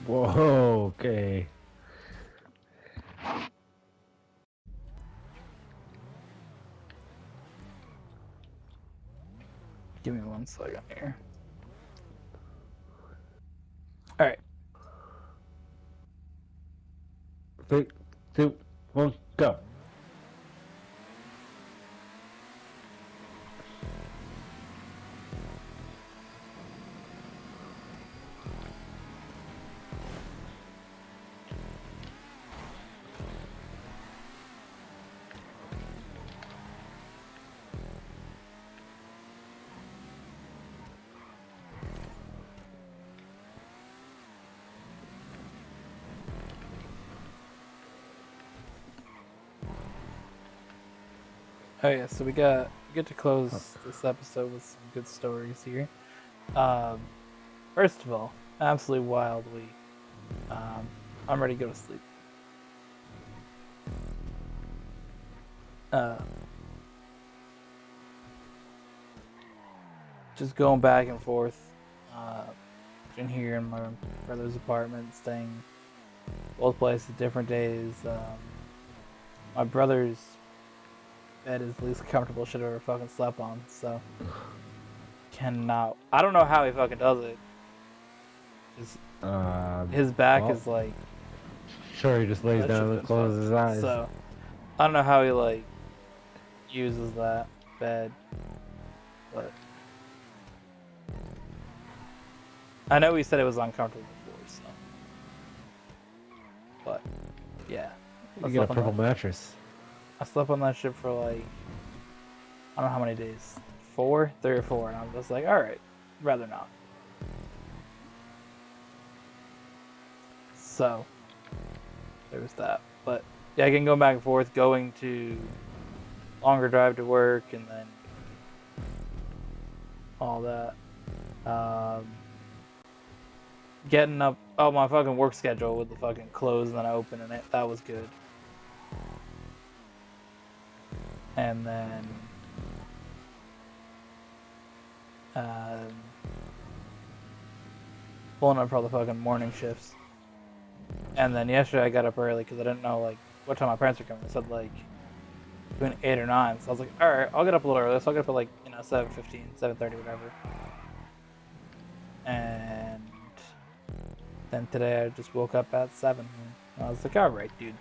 Speaker 2: Whoa, okay.
Speaker 1: Give me 1 second here. All right.
Speaker 2: 3, 2, 1, go.
Speaker 1: Oh yeah, so we get to close this episode with some good stories here. First of all, absolutely wild week. I'm ready to go to sleep. Just going back and forth in here in my brother's apartment, staying both places different days. My brother's bed is the least comfortable shit I've ever fucking slept on, so cannot. I don't know how he fucking does it. His back is like.
Speaker 2: Sure, he just lays down and closes his eyes.
Speaker 1: So I don't know how he like uses that bed, but I know he said it was uncomfortable before, so. But yeah,
Speaker 2: You get a purple mattress.
Speaker 1: I slept on that shit for like I don't know how many days, 4, 3 or 4, and I'm just like, all right, rather not. So there was that, but yeah, again, going back and forth, going to longer drive to work, and then all that. Getting up, oh, my fucking work schedule with the fucking close and then opening it, that was good. And then pulling up for all the fucking morning shifts. And then yesterday I got up early because I didn't know like what time my parents were coming. They said like between 8 or 9. So I was like, all right, I'll get up a little early. So I'll get up at like 7:15, 7:30, whatever. And then today I just woke up at 7. And I was like, all right, dude.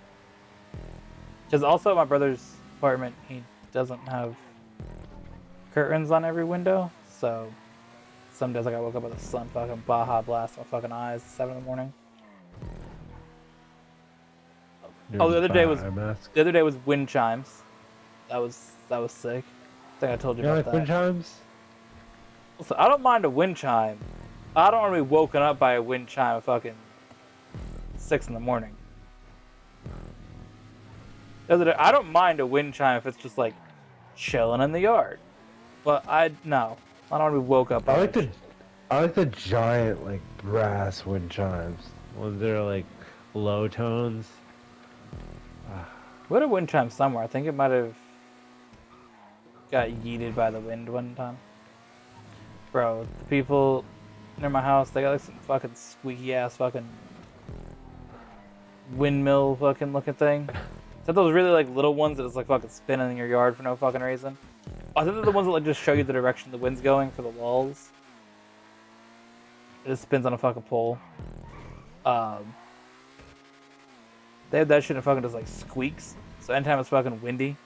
Speaker 1: Because also my brother's apartment, he doesn't have curtains on every window, so some days like I woke up with the sun fucking Baja blast my fucking eyes at 7 in the morning. Oh, the other day was wind chimes. That was sick. I think I told you about
Speaker 2: like
Speaker 1: that.
Speaker 2: wind chimes?
Speaker 1: So I don't mind a wind chime. I don't want to be woken up by a wind chime at fucking 6 in the morning. I don't mind a wind chime if it's just like chilling in the yard. But I don't want to be woke up by that shit.
Speaker 2: I like the giant like brass wind chimes. Ones that are like low tones.
Speaker 1: We had a wind chime somewhere. I think it might have got yeeted by the wind one time. Bro, the people near my house, they got like some fucking squeaky ass fucking windmill fucking looking thing. Is that those really like little ones that is like fucking spinning in your yard for no fucking reason? I think they're the ones that like just show you the direction the wind's going for the walls. It just spins on a fucking pole. They have that shit and fucking just like squeaks. So anytime it's fucking windy,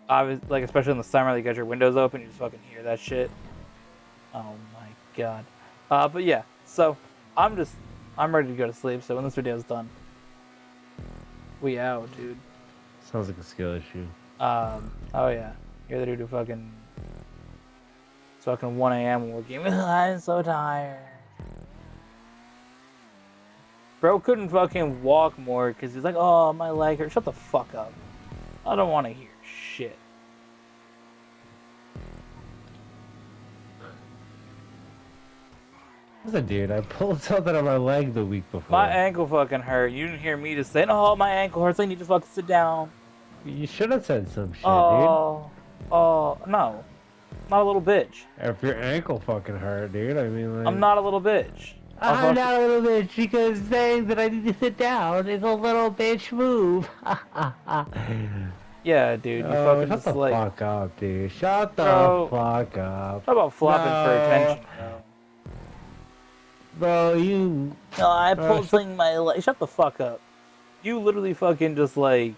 Speaker 1: like especially in the summer, like you got your windows open, you just fucking hear that shit. Oh my god. But yeah, so I'm ready to go to sleep. So when this video is done, we out, dude.
Speaker 2: Sounds like a skill issue.
Speaker 1: Oh yeah, you're the dude who fucking. It's fucking 1 a.m. working. I'm so tired. Bro couldn't fucking walk more because he's like, oh, my leg hurts. Shut the fuck up. I don't want to hear shit.
Speaker 2: Listen, dude, I pulled something on my leg the week before.
Speaker 1: My ankle fucking hurt. You didn't hear me just saying, oh, my ankle hurts. I need to fucking sit down.
Speaker 2: You should have said some shit,
Speaker 1: Oh, no. Not a little bitch.
Speaker 2: dude. If your ankle fucking hurt, dude, I mean, like...
Speaker 1: I'm not a little bitch.
Speaker 3: I'm not a little bitch because saying that I need to sit down is a little bitch move.
Speaker 1: Yeah, dude, you
Speaker 2: Oh,
Speaker 1: fucking
Speaker 2: shut
Speaker 1: just
Speaker 2: the
Speaker 1: like...
Speaker 2: fuck up, dude. Shut the
Speaker 1: Bro,
Speaker 2: fuck up.
Speaker 1: How about flopping for
Speaker 2: No.
Speaker 1: attention, bro?
Speaker 2: Bro, you...
Speaker 1: No, I pulled something in my leg. Shut the fuck up. You literally fucking just like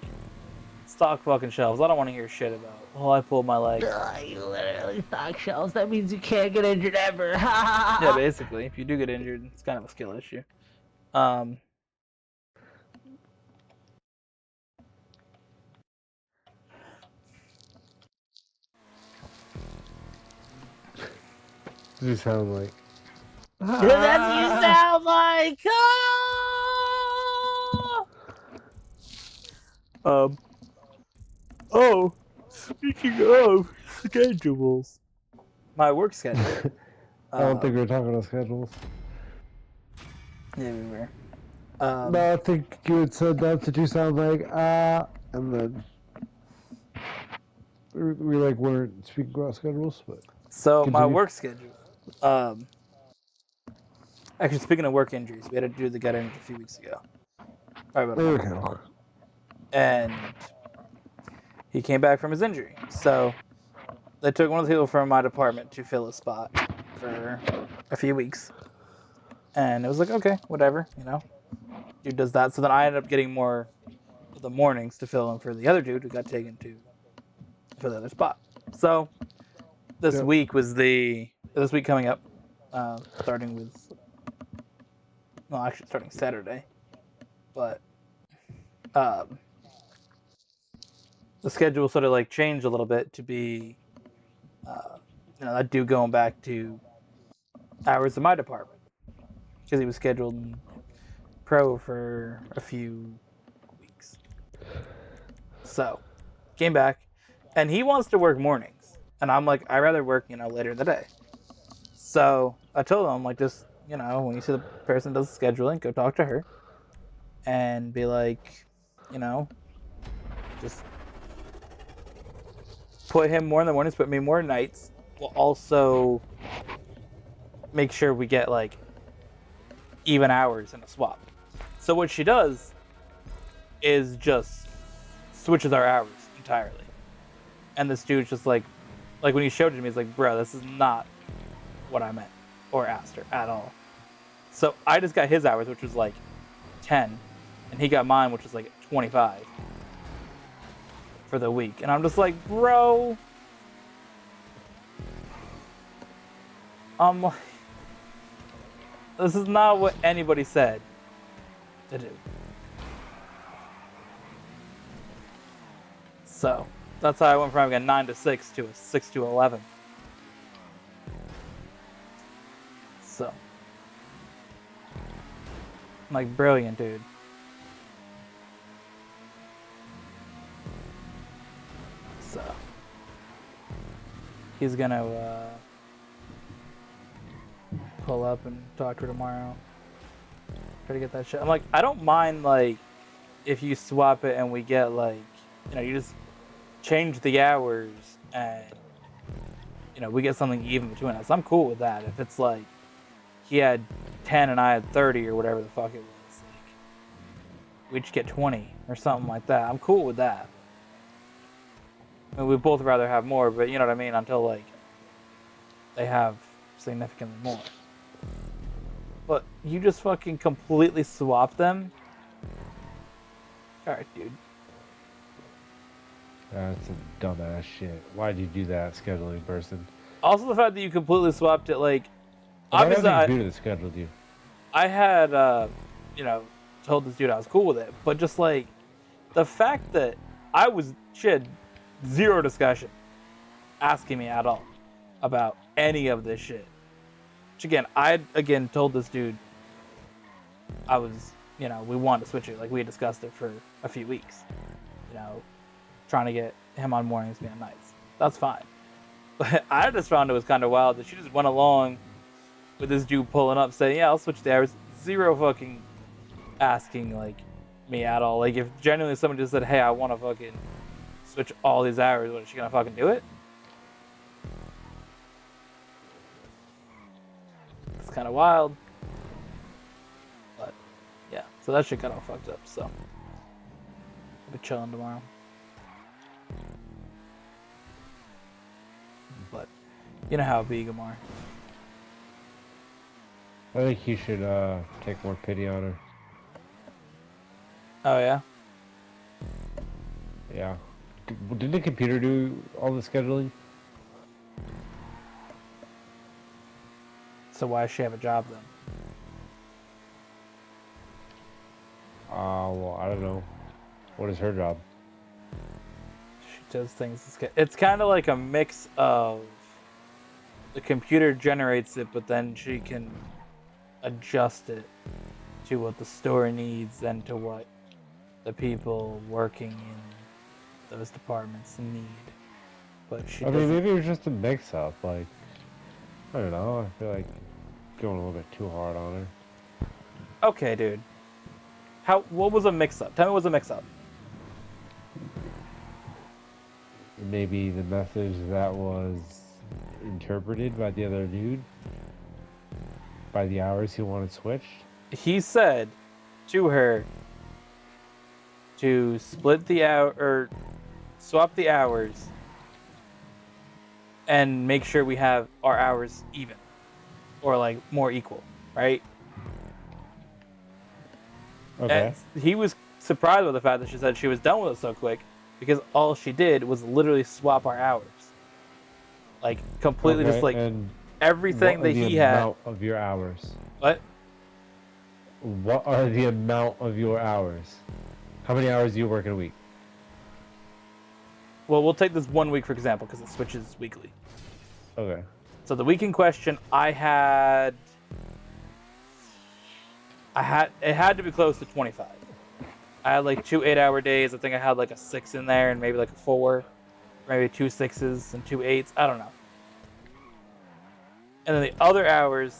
Speaker 1: stock fucking shelves. I don't want to hear shit about. Oh, I pulled my leg.
Speaker 3: You literally stock shelves. That means you can't get injured ever.
Speaker 1: Yeah, basically, if you do get injured, it's kind of a skill issue.
Speaker 2: What does he sound like?
Speaker 3: That's what you sound like.
Speaker 1: Oh, speaking of schedules, my work schedule.
Speaker 2: I don't think we were talking about schedules.
Speaker 1: Yeah, we were.
Speaker 2: No, I think you had said that's what you sound like, and then we like weren't speaking about schedules, but
Speaker 1: So my
Speaker 2: continue.
Speaker 1: work schedule. Actually, speaking of work injuries, we had to do the gut injury a few weeks ago. Probably about a month ago. And he came back from his injury. So they took one of the people from my department to fill a spot for a few weeks. And it was like, okay, whatever, you know. Dude does that. So then I ended up getting more of the mornings to fill in for the other dude who got taken to fill the other spot. So this week coming up, starting with, well, actually starting Saturday. But the schedule sort of like changed a little bit to be, that dude going back to hours in my department because he was scheduled in pro for a few weeks. So came back, and he wants to work mornings, and I'm like, I'd rather work, later in the day. So I told him, like, just when you see the person does the scheduling, go talk to her, and be like, just put him more in the mornings, put me more nights. We'll also make sure we get like even hours in a swap. So what she does is just switches our hours entirely. And this dude's just like when he showed it to me, he's like, bro, this is not what I meant or asked her at all. So I just got his hours, which was like 10, and he got mine, which was like 25 for the week. And I'm just like, bro, I'm like, this is not what anybody said to do. So that's how I went from having a 9 to 6 to a 6 to 11. So, I'm like, brilliant, dude. So, he's gonna pull up and talk to her tomorrow. Try to get that shit. I'm like, I don't mind, like, if you swap it and we get, like, you just change the hours and, we get something even between us. I'm cool with that. If it's like, he had 10 and I had 30 or whatever the fuck it was. Like, we just get 20 or something like that. I'm cool with that. I mean, we'd both rather have more, but you know what I mean? Until, like, they have significantly more. But you just fucking completely swap them? Alright, dude.
Speaker 2: That's a dumbass shit. Why'd you do that, scheduling person?
Speaker 1: Also, the fact that you completely swapped it, like,
Speaker 2: I don't have
Speaker 1: obviously,
Speaker 2: the computer that scheduled you.
Speaker 1: I had, told this dude I was cool with it, but just, like, the fact that she had zero discussion asking me at all about any of this shit. Which, again, I told this dude I was, we wanted to switch it. Like, we had discussed it for a few weeks. Trying to get him on mornings, me on nights. That's fine. But I just found it was kind of wild that she just went along with this dude pulling up saying, yeah, I'll switch the hours. Zero fucking asking, like, me at all. Like, if genuinely someone just said, hey, I want to fucking switch all these hours, what, is she gonna fucking do it? It's kind of wild. But, yeah. So that shit got all fucked up, so. I'll be chilling tomorrow. But, you know how it be, Gamar.
Speaker 2: I think you should take more pity on her.
Speaker 1: Oh, yeah?
Speaker 2: Yeah. Didn't the computer do all the scheduling?
Speaker 1: So why does she have a job then?
Speaker 2: Well, I don't know. What is her job?
Speaker 1: She does things. It's kind of like a mix of the computer generates it, but then she can adjust it to what the store needs and to what the people working in those departments need. But she
Speaker 2: I mean,
Speaker 1: doesn't.
Speaker 2: maybe it was just a mix-up. Like, I don't know. I feel like going a little bit too hard on her.
Speaker 1: Okay, dude. What was a mix-up? Tell me what was a mix-up.
Speaker 2: Maybe the message that was interpreted by the other dude, by the hours he wanted switched.
Speaker 1: He said to her to split the hour or swap the hours and make sure we have our hours even or like more equal, right?
Speaker 2: Okay.
Speaker 1: And he was surprised with the fact that she said she was done with it so quick because all she did was literally swap our hours. Like completely just like
Speaker 2: and
Speaker 1: everything that he had.
Speaker 2: What are the amount of your hours?
Speaker 1: What?
Speaker 2: What are the amount of your hours? How many hours do you work in a week?
Speaker 1: Well, we'll take this 1 week for example because it switches weekly.
Speaker 2: Okay.
Speaker 1: So the week in question, it had to be close to 25. I had like 2 8-hour days. I think I had like a 6 in there and maybe like a 4, maybe 2 6s and 2 8s. I don't know. And then the other hours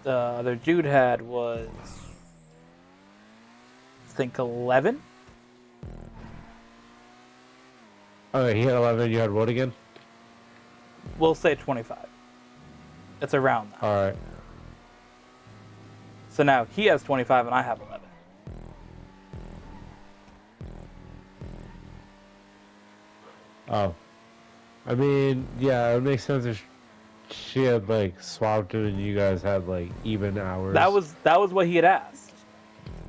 Speaker 1: the other dude had was, I think, 11.
Speaker 2: Okay, he had 11. You had what again?
Speaker 1: We'll say 25. It's around that.
Speaker 2: All right.
Speaker 1: So now he has 25 and I have 11.
Speaker 2: Oh. I mean, yeah, it makes sense if she had like swapped it and you guys had like even hours.
Speaker 1: That was what he had asked.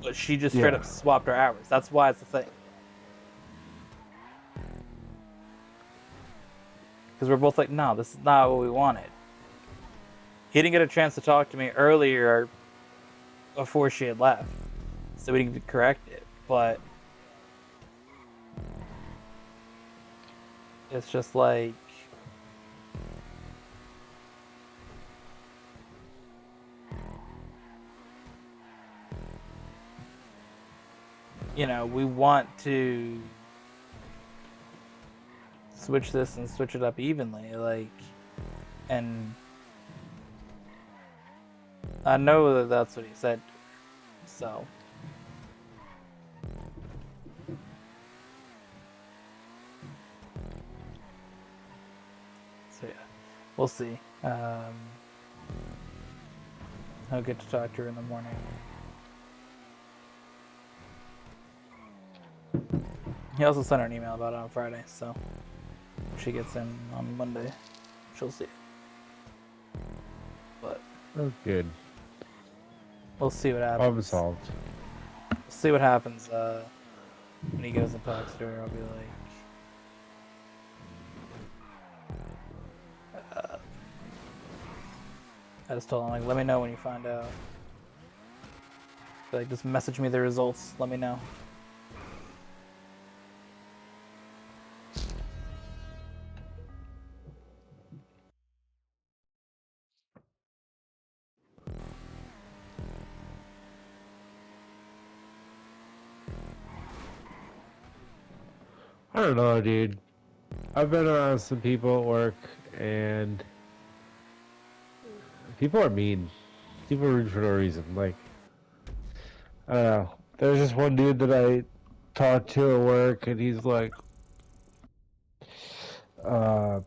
Speaker 1: But she just straight up swapped her hours. That's why it's a thing. Because we're both like, no, this is not what we wanted. He didn't get a chance to talk to me earlier before she had left. So we didn't correct it. But it's just like, we want to switch this and switch it up evenly, like, and I know that that's what he said. So yeah, we'll see. I'll get to talk to her in the morning. He also sent her an email about it on Friday, so when she gets in on Monday, she'll see it. But
Speaker 2: Oh, good.
Speaker 1: we'll see what happens.
Speaker 2: Problem solved.
Speaker 1: We'll see what happens when he goes and talks to her. I'll be like, I just told him, like, let me know when you find out. Like, just message me the results. Let me know.
Speaker 2: I don't know, dude. I've been around some people at work, and people are mean. People are rude for no reason. Like, I don't know. There's this one dude that I talked to at work, and he's like, uh,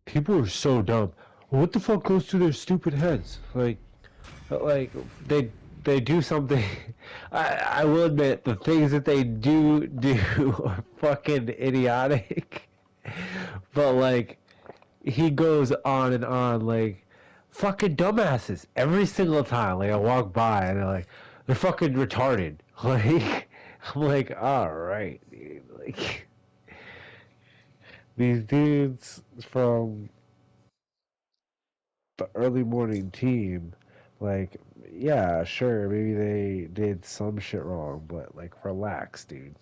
Speaker 2: people are so dumb. What the fuck goes through their stupid heads? Like they do something. I will admit the things that they do are fucking idiotic. But like he goes on and on like fucking dumbasses every single time. Like I walk by and they're fucking retarded. Like I'm like, all right, dude. Like these dudes from the early morning team, like, yeah, sure, maybe they did some shit wrong, but like, relax, dude.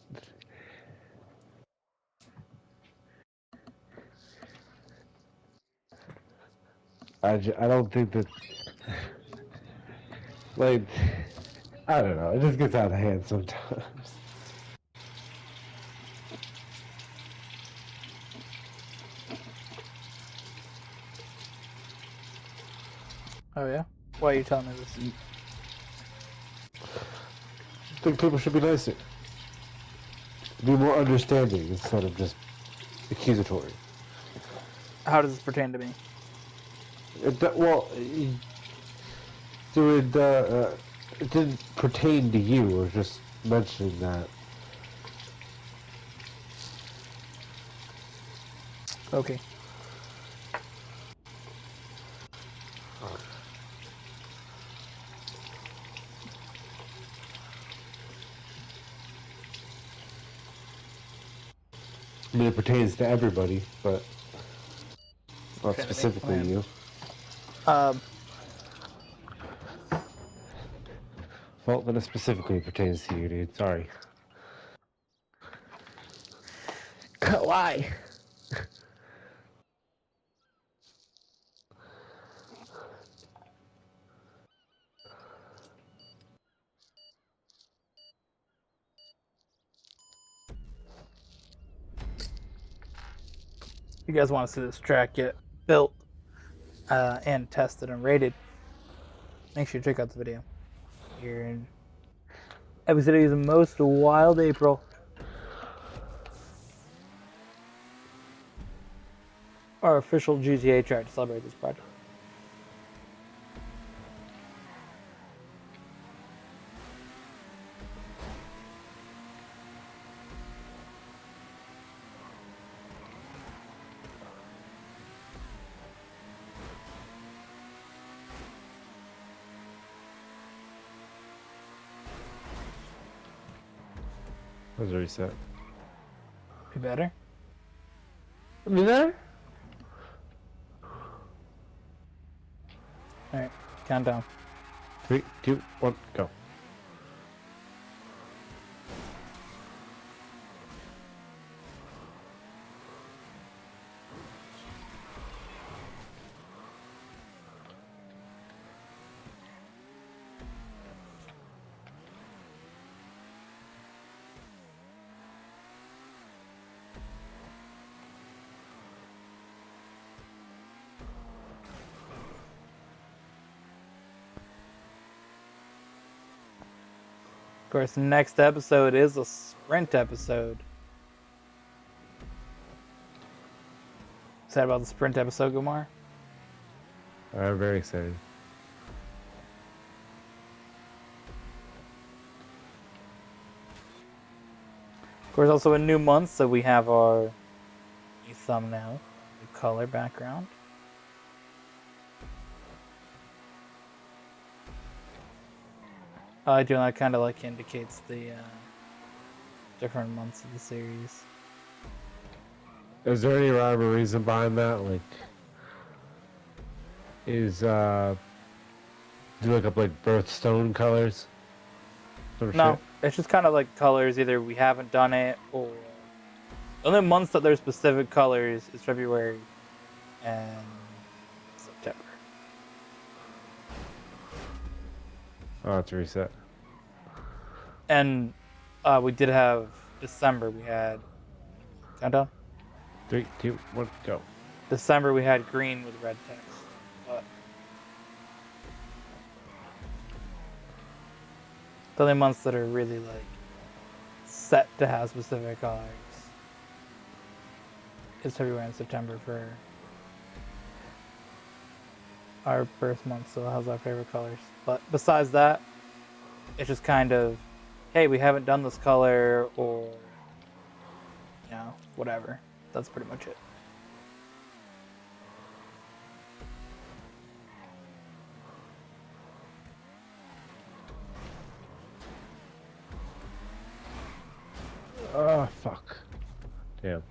Speaker 2: I don't think that, like, I don't know. It just gets out of hand sometimes.
Speaker 1: Oh, yeah? Why are you telling me this?
Speaker 2: I think people should be nicer, be more understanding instead of just accusatory.
Speaker 1: How does this pertain to me?
Speaker 2: Well, dude, it didn't pertain to you. I was just mentioning that.
Speaker 1: Okay.
Speaker 2: I mean, it pertains to everybody, but not
Speaker 1: Pertain to me?
Speaker 2: specifically you.
Speaker 1: Um,
Speaker 2: Well, then it specifically pertains to you, dude. Sorry.
Speaker 3: Why?
Speaker 1: if you guys want to see this track get built and tested and rated, make sure you check out the video. Here in episode is the most wild April. Our official GTA track to celebrate this project.
Speaker 2: That was a reset.
Speaker 1: Be better?
Speaker 3: Me there?
Speaker 1: Alright, countdown.
Speaker 2: 3, 2, 1, go.
Speaker 1: course, next episode is a sprint episode. Excited about the sprint episode, Gomar?
Speaker 2: I'm very excited.
Speaker 1: Of course, also a new month, so we have our new thumbnail, new color background. I do that kind of like indicates the different months of the series.
Speaker 2: Is there any rhyme or reason behind that? Like, do you look up like birthstone colors? Sort of
Speaker 1: No,
Speaker 2: shit?
Speaker 1: it's just kind of like colors. Either we haven't done it, or the only months that there's specific colors is February and September.
Speaker 2: Oh, it's a reset.
Speaker 1: And we did have December. We had countdown.
Speaker 2: 3, 2, 1, go.
Speaker 1: December we had green with red text. But the only months that are really like set to have specific colors is February and September for our birth month, so it has our favorite colors. But besides that, it's just kind of, hey, we haven't done this color, or you know, whatever. That's pretty much it.
Speaker 2: Oh, fuck. Damn.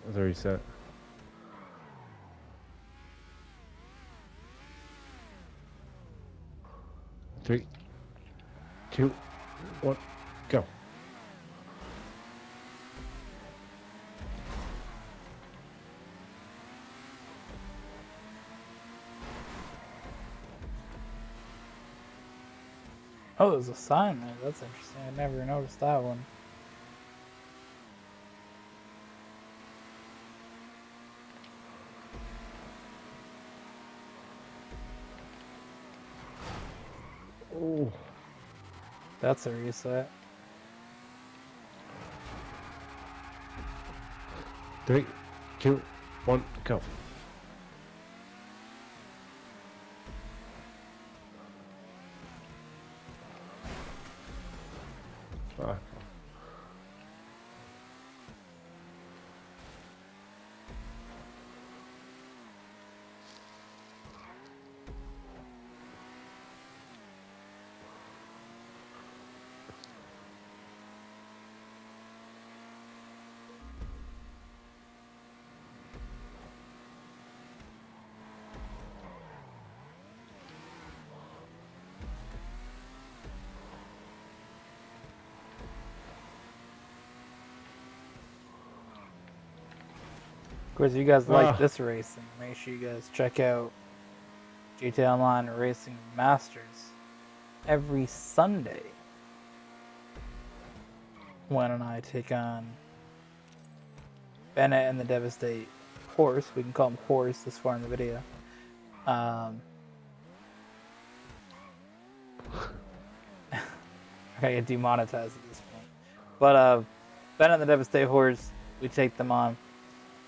Speaker 2: That's a reset. Three, 2, 1, go.
Speaker 1: Oh, there's a sign there. That's interesting. I never noticed that one.
Speaker 2: Oh.
Speaker 1: That's a reset.
Speaker 2: 3, 2, 1, go. Ah.
Speaker 1: Of course, if you guys like
Speaker 2: Ah.
Speaker 1: this racing, make sure you guys check out GTA Online Racing Masters every Sunday. When and I take on Bennett and the Devastate Horse. We can call him Horse this far in the video. I get demonetized at this point. But Bennett and the Devastate Horse, we take them on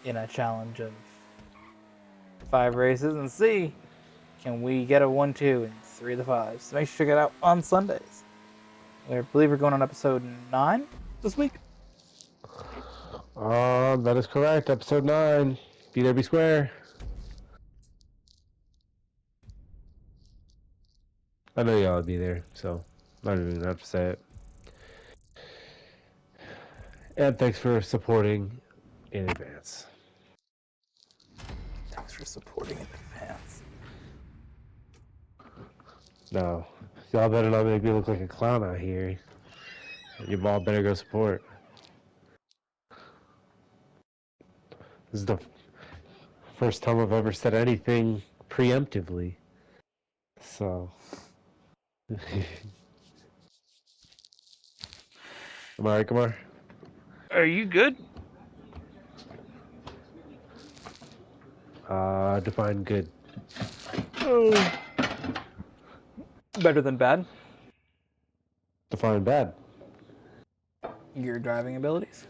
Speaker 1: in a challenge of 5 races and see, can we get a 1-2 in 3 of the 5. So make sure to check it out on Sundays. I believe we're going on episode 9 this week.
Speaker 2: That is correct. Episode 9. Be there, be square. I know y'all would be there, so not even gonna have to say it. And thanks for supporting in advance.
Speaker 1: Thanks for supporting in advance.
Speaker 2: No, y'all better not make me look like a clown out here. You all better go support. This is the first time I've ever said anything preemptively. So, Am I right, Kamar?
Speaker 1: Are you good?
Speaker 2: Define good.
Speaker 1: Oh. Better than bad.
Speaker 2: Define bad.
Speaker 1: Your driving abilities.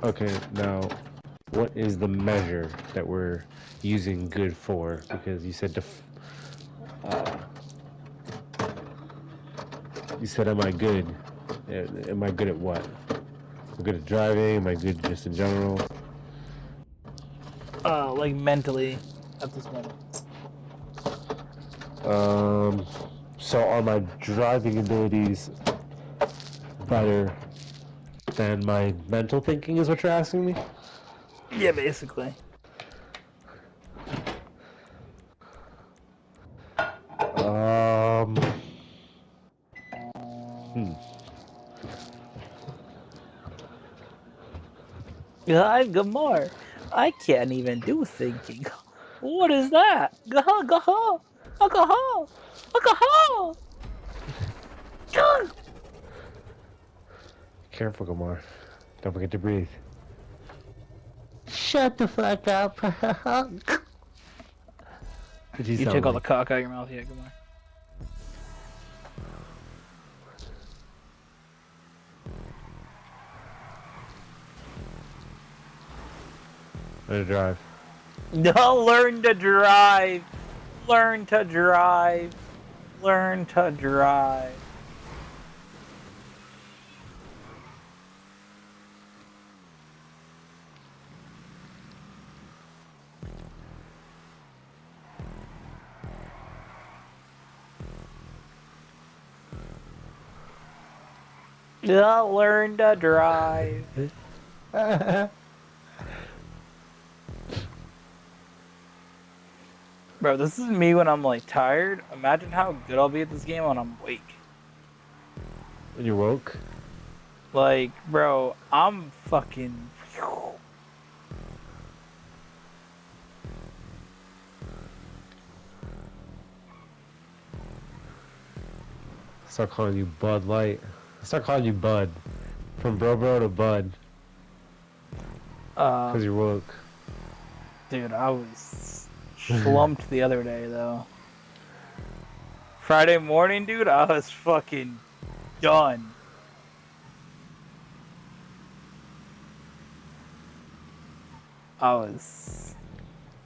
Speaker 2: Okay, now, what is the measure that we're using good for? Because you said am I good? Am I good at what? Am I good at driving? Am I good just in general?
Speaker 1: Like mentally at this moment.
Speaker 2: So are my driving abilities better than my mental thinking is what you're asking me?
Speaker 1: Yeah, basically.
Speaker 2: Um, hmm.
Speaker 1: Hi, Gamar. I can't even do thinking. What is that? Gaha, gaha, agaha, agaha. Gah!
Speaker 2: Careful, Gamar. Don't forget to breathe.
Speaker 3: Shut the fuck up.
Speaker 2: Did he
Speaker 1: You
Speaker 2: sound
Speaker 1: take all the
Speaker 2: like?
Speaker 1: cock out of your mouth, yeah, Gamar.
Speaker 2: Learn to drive.
Speaker 1: No, learn to drive. Learn to drive. Learn to drive. Yeah, learn to drive. Bro, this is me when I'm like tired. Imagine how good I'll be at this game when I'm awake.
Speaker 2: When you're woke?
Speaker 1: Like, bro, I'm fucking.
Speaker 2: Start calling you Bud Light. Start calling you Bud. From bro to Bud. Because you're woke.
Speaker 1: Dude, I was slumped the other day though. Friday morning, dude, I was fucking done. I was.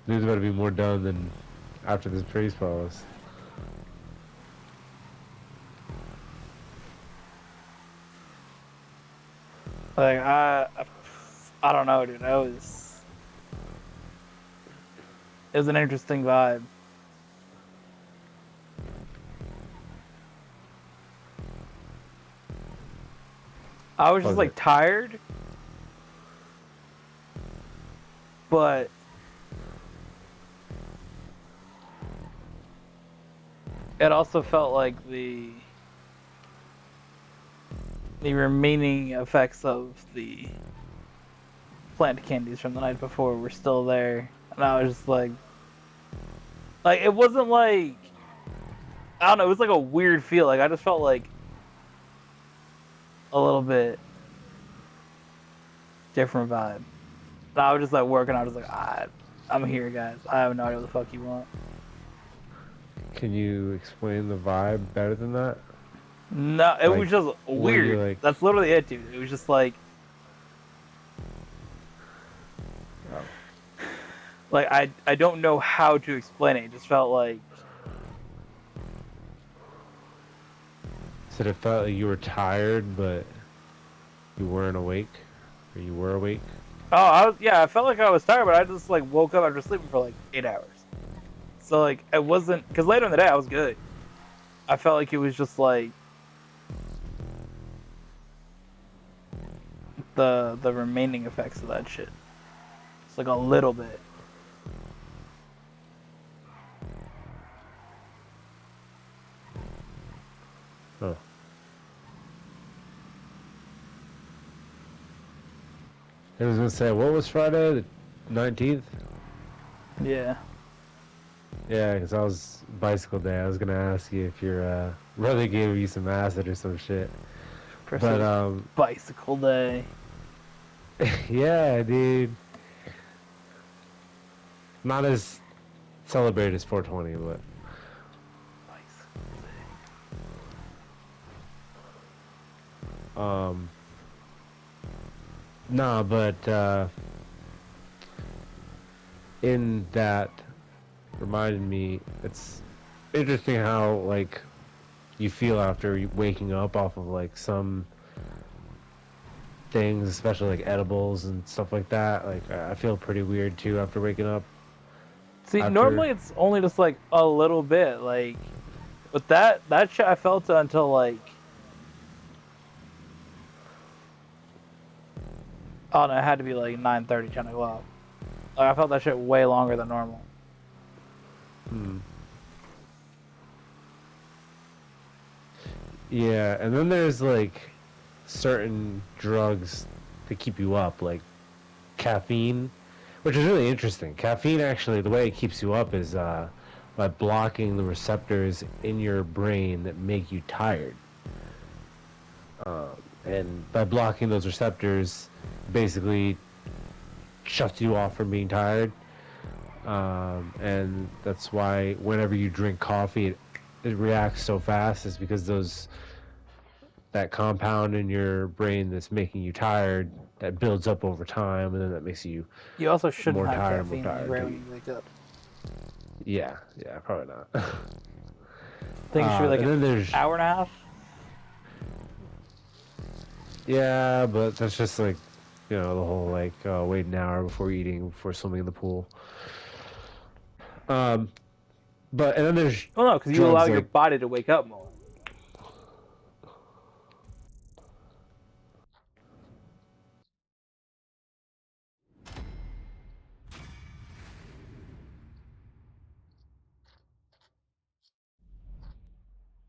Speaker 2: Dude's about to be more done than after this praise pause.
Speaker 1: Like, I don't know, dude. It was an interesting vibe. I was just
Speaker 2: Was
Speaker 1: like
Speaker 2: it?
Speaker 1: tired, but it also felt like the remaining effects of the plant candies from the night before were still there, and I was just like it wasn't like, I don't know, it was like a weird feel. Like I just felt like a little bit different vibe. And I was just like working. I was like, I'm here, guys. I have no idea what the fuck you want.
Speaker 2: Can you explain the vibe better than that?
Speaker 1: No, it was just
Speaker 2: were you
Speaker 1: weird.
Speaker 2: like-
Speaker 1: That's literally it, dude. It was just like I don't know how to explain it. It just felt like
Speaker 2: Said it felt like you were tired, but you weren't awake? Or you were awake?
Speaker 1: I felt like I was tired, but I just like woke up after sleeping for like 8 hours. So like it wasn't, because later in the day I was good. I felt like it was just like the remaining effects of that shit. It's like a little bit.
Speaker 2: Oh. I was gonna say, what was Friday? The 19th?
Speaker 1: Yeah.
Speaker 2: Yeah, because I was bicycle day. I was gonna ask you if your brother gave you some acid or some shit.
Speaker 1: Chris, it
Speaker 2: But
Speaker 1: was bicycle day.
Speaker 2: yeah, dude. Not as celebrated as 420, but
Speaker 1: Bicycle day.
Speaker 2: um, nah. But in that reminded me, it's interesting how like you feel after waking up off of like some things, especially like edibles and stuff like that. Like I feel pretty weird too after waking up.
Speaker 1: See,
Speaker 2: After
Speaker 1: normally it's only just like a little bit, like, but that shit I felt it until like, oh no, it had to be like 9:30, 10 o'clock. Like, I felt that shit way longer than normal.
Speaker 2: Yeah, and then there's like certain drugs that keep you up, like caffeine, which is really interesting. Caffeine actually, the way it keeps you up is by blocking the receptors in your brain that make you tired. And by blocking those receptors, basically shuts you off from being tired. And that's why whenever you drink coffee, it reacts so fast. Is because that compound in your brain that's making you tired that builds up over time, and then that makes you
Speaker 1: You also shouldn't
Speaker 2: more
Speaker 1: have
Speaker 2: tired, more
Speaker 1: caffeine like
Speaker 2: tired
Speaker 1: right
Speaker 2: till
Speaker 1: when
Speaker 2: you.
Speaker 1: you wake up.
Speaker 2: Yeah, probably not.
Speaker 1: I think it should be like
Speaker 2: And
Speaker 1: an
Speaker 2: then there's
Speaker 1: hour and a half.
Speaker 2: yeah, but that's just like the whole like wait an hour before eating, before swimming in the pool. Um, but and then there's
Speaker 1: Well, no, because you allow
Speaker 2: drugs
Speaker 1: your
Speaker 2: like
Speaker 1: body to wake up more.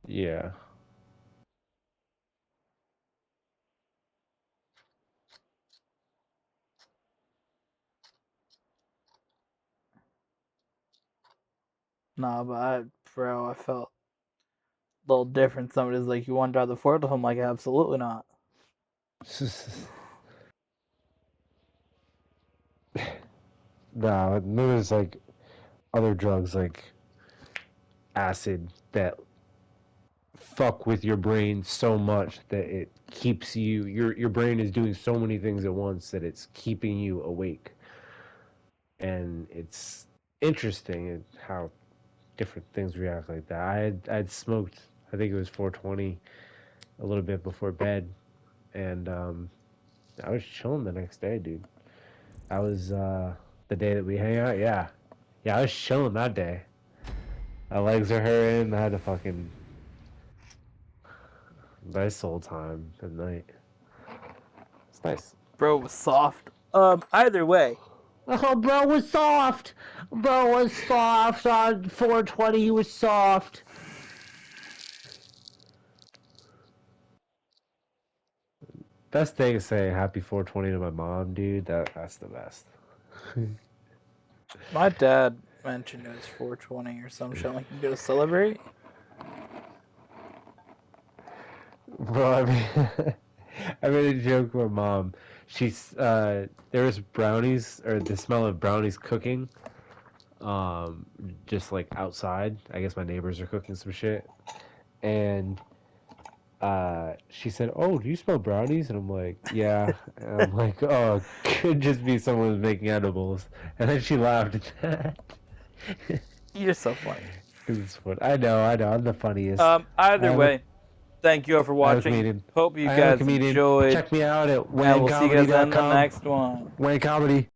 Speaker 2: yeah.
Speaker 1: Nah, but bro, I felt a little different. Somebody's like, "You want to drive the Ford?" I'm like, "Absolutely not."
Speaker 2: Nah, then there's like other drugs like acid that fuck with your brain so much that it keeps your brain is doing so many things at once that it's keeping you awake. And it's interesting how different things react like that. I'd smoked, I think it was 420 a little bit before bed, and I was chilling the next day, dude. I was the day that we hang out, yeah. Yeah, I was chilling that day. My legs are hurting. I had to fucking nice old time at night. It's nice.
Speaker 1: Bro was soft. Either way,
Speaker 3: Oh, bro was soft. Bro was soft on 420. He was soft.
Speaker 2: Best thing is saying happy 420 to my mom, dude. That's the best.
Speaker 1: my dad mentioned it was 420 or some shit. Like, you go to celebrate.
Speaker 2: Bro, I mean, I made a joke with my mom. She's there was brownies or the smell of brownies cooking, um, just like outside. I guess my neighbors are cooking some shit, and she said, "Oh, do you smell brownies?" And I'm like, "Yeah." And I'm like, "Oh, could just be someone making edibles." And then she laughed at that.
Speaker 1: You're so funny.
Speaker 2: Because it's fun. I know, I'm the funniest. I
Speaker 1: Either
Speaker 2: am a,
Speaker 1: way, thank you all for
Speaker 2: I am a
Speaker 1: watching.
Speaker 2: comedian.
Speaker 1: Hope you
Speaker 2: I am a
Speaker 1: guys
Speaker 2: comedian.
Speaker 1: enjoyed,
Speaker 2: Check me out at
Speaker 1: and we'll see you guys in the
Speaker 2: wayncomedy.com.
Speaker 1: next one.
Speaker 2: Wayne Comedy.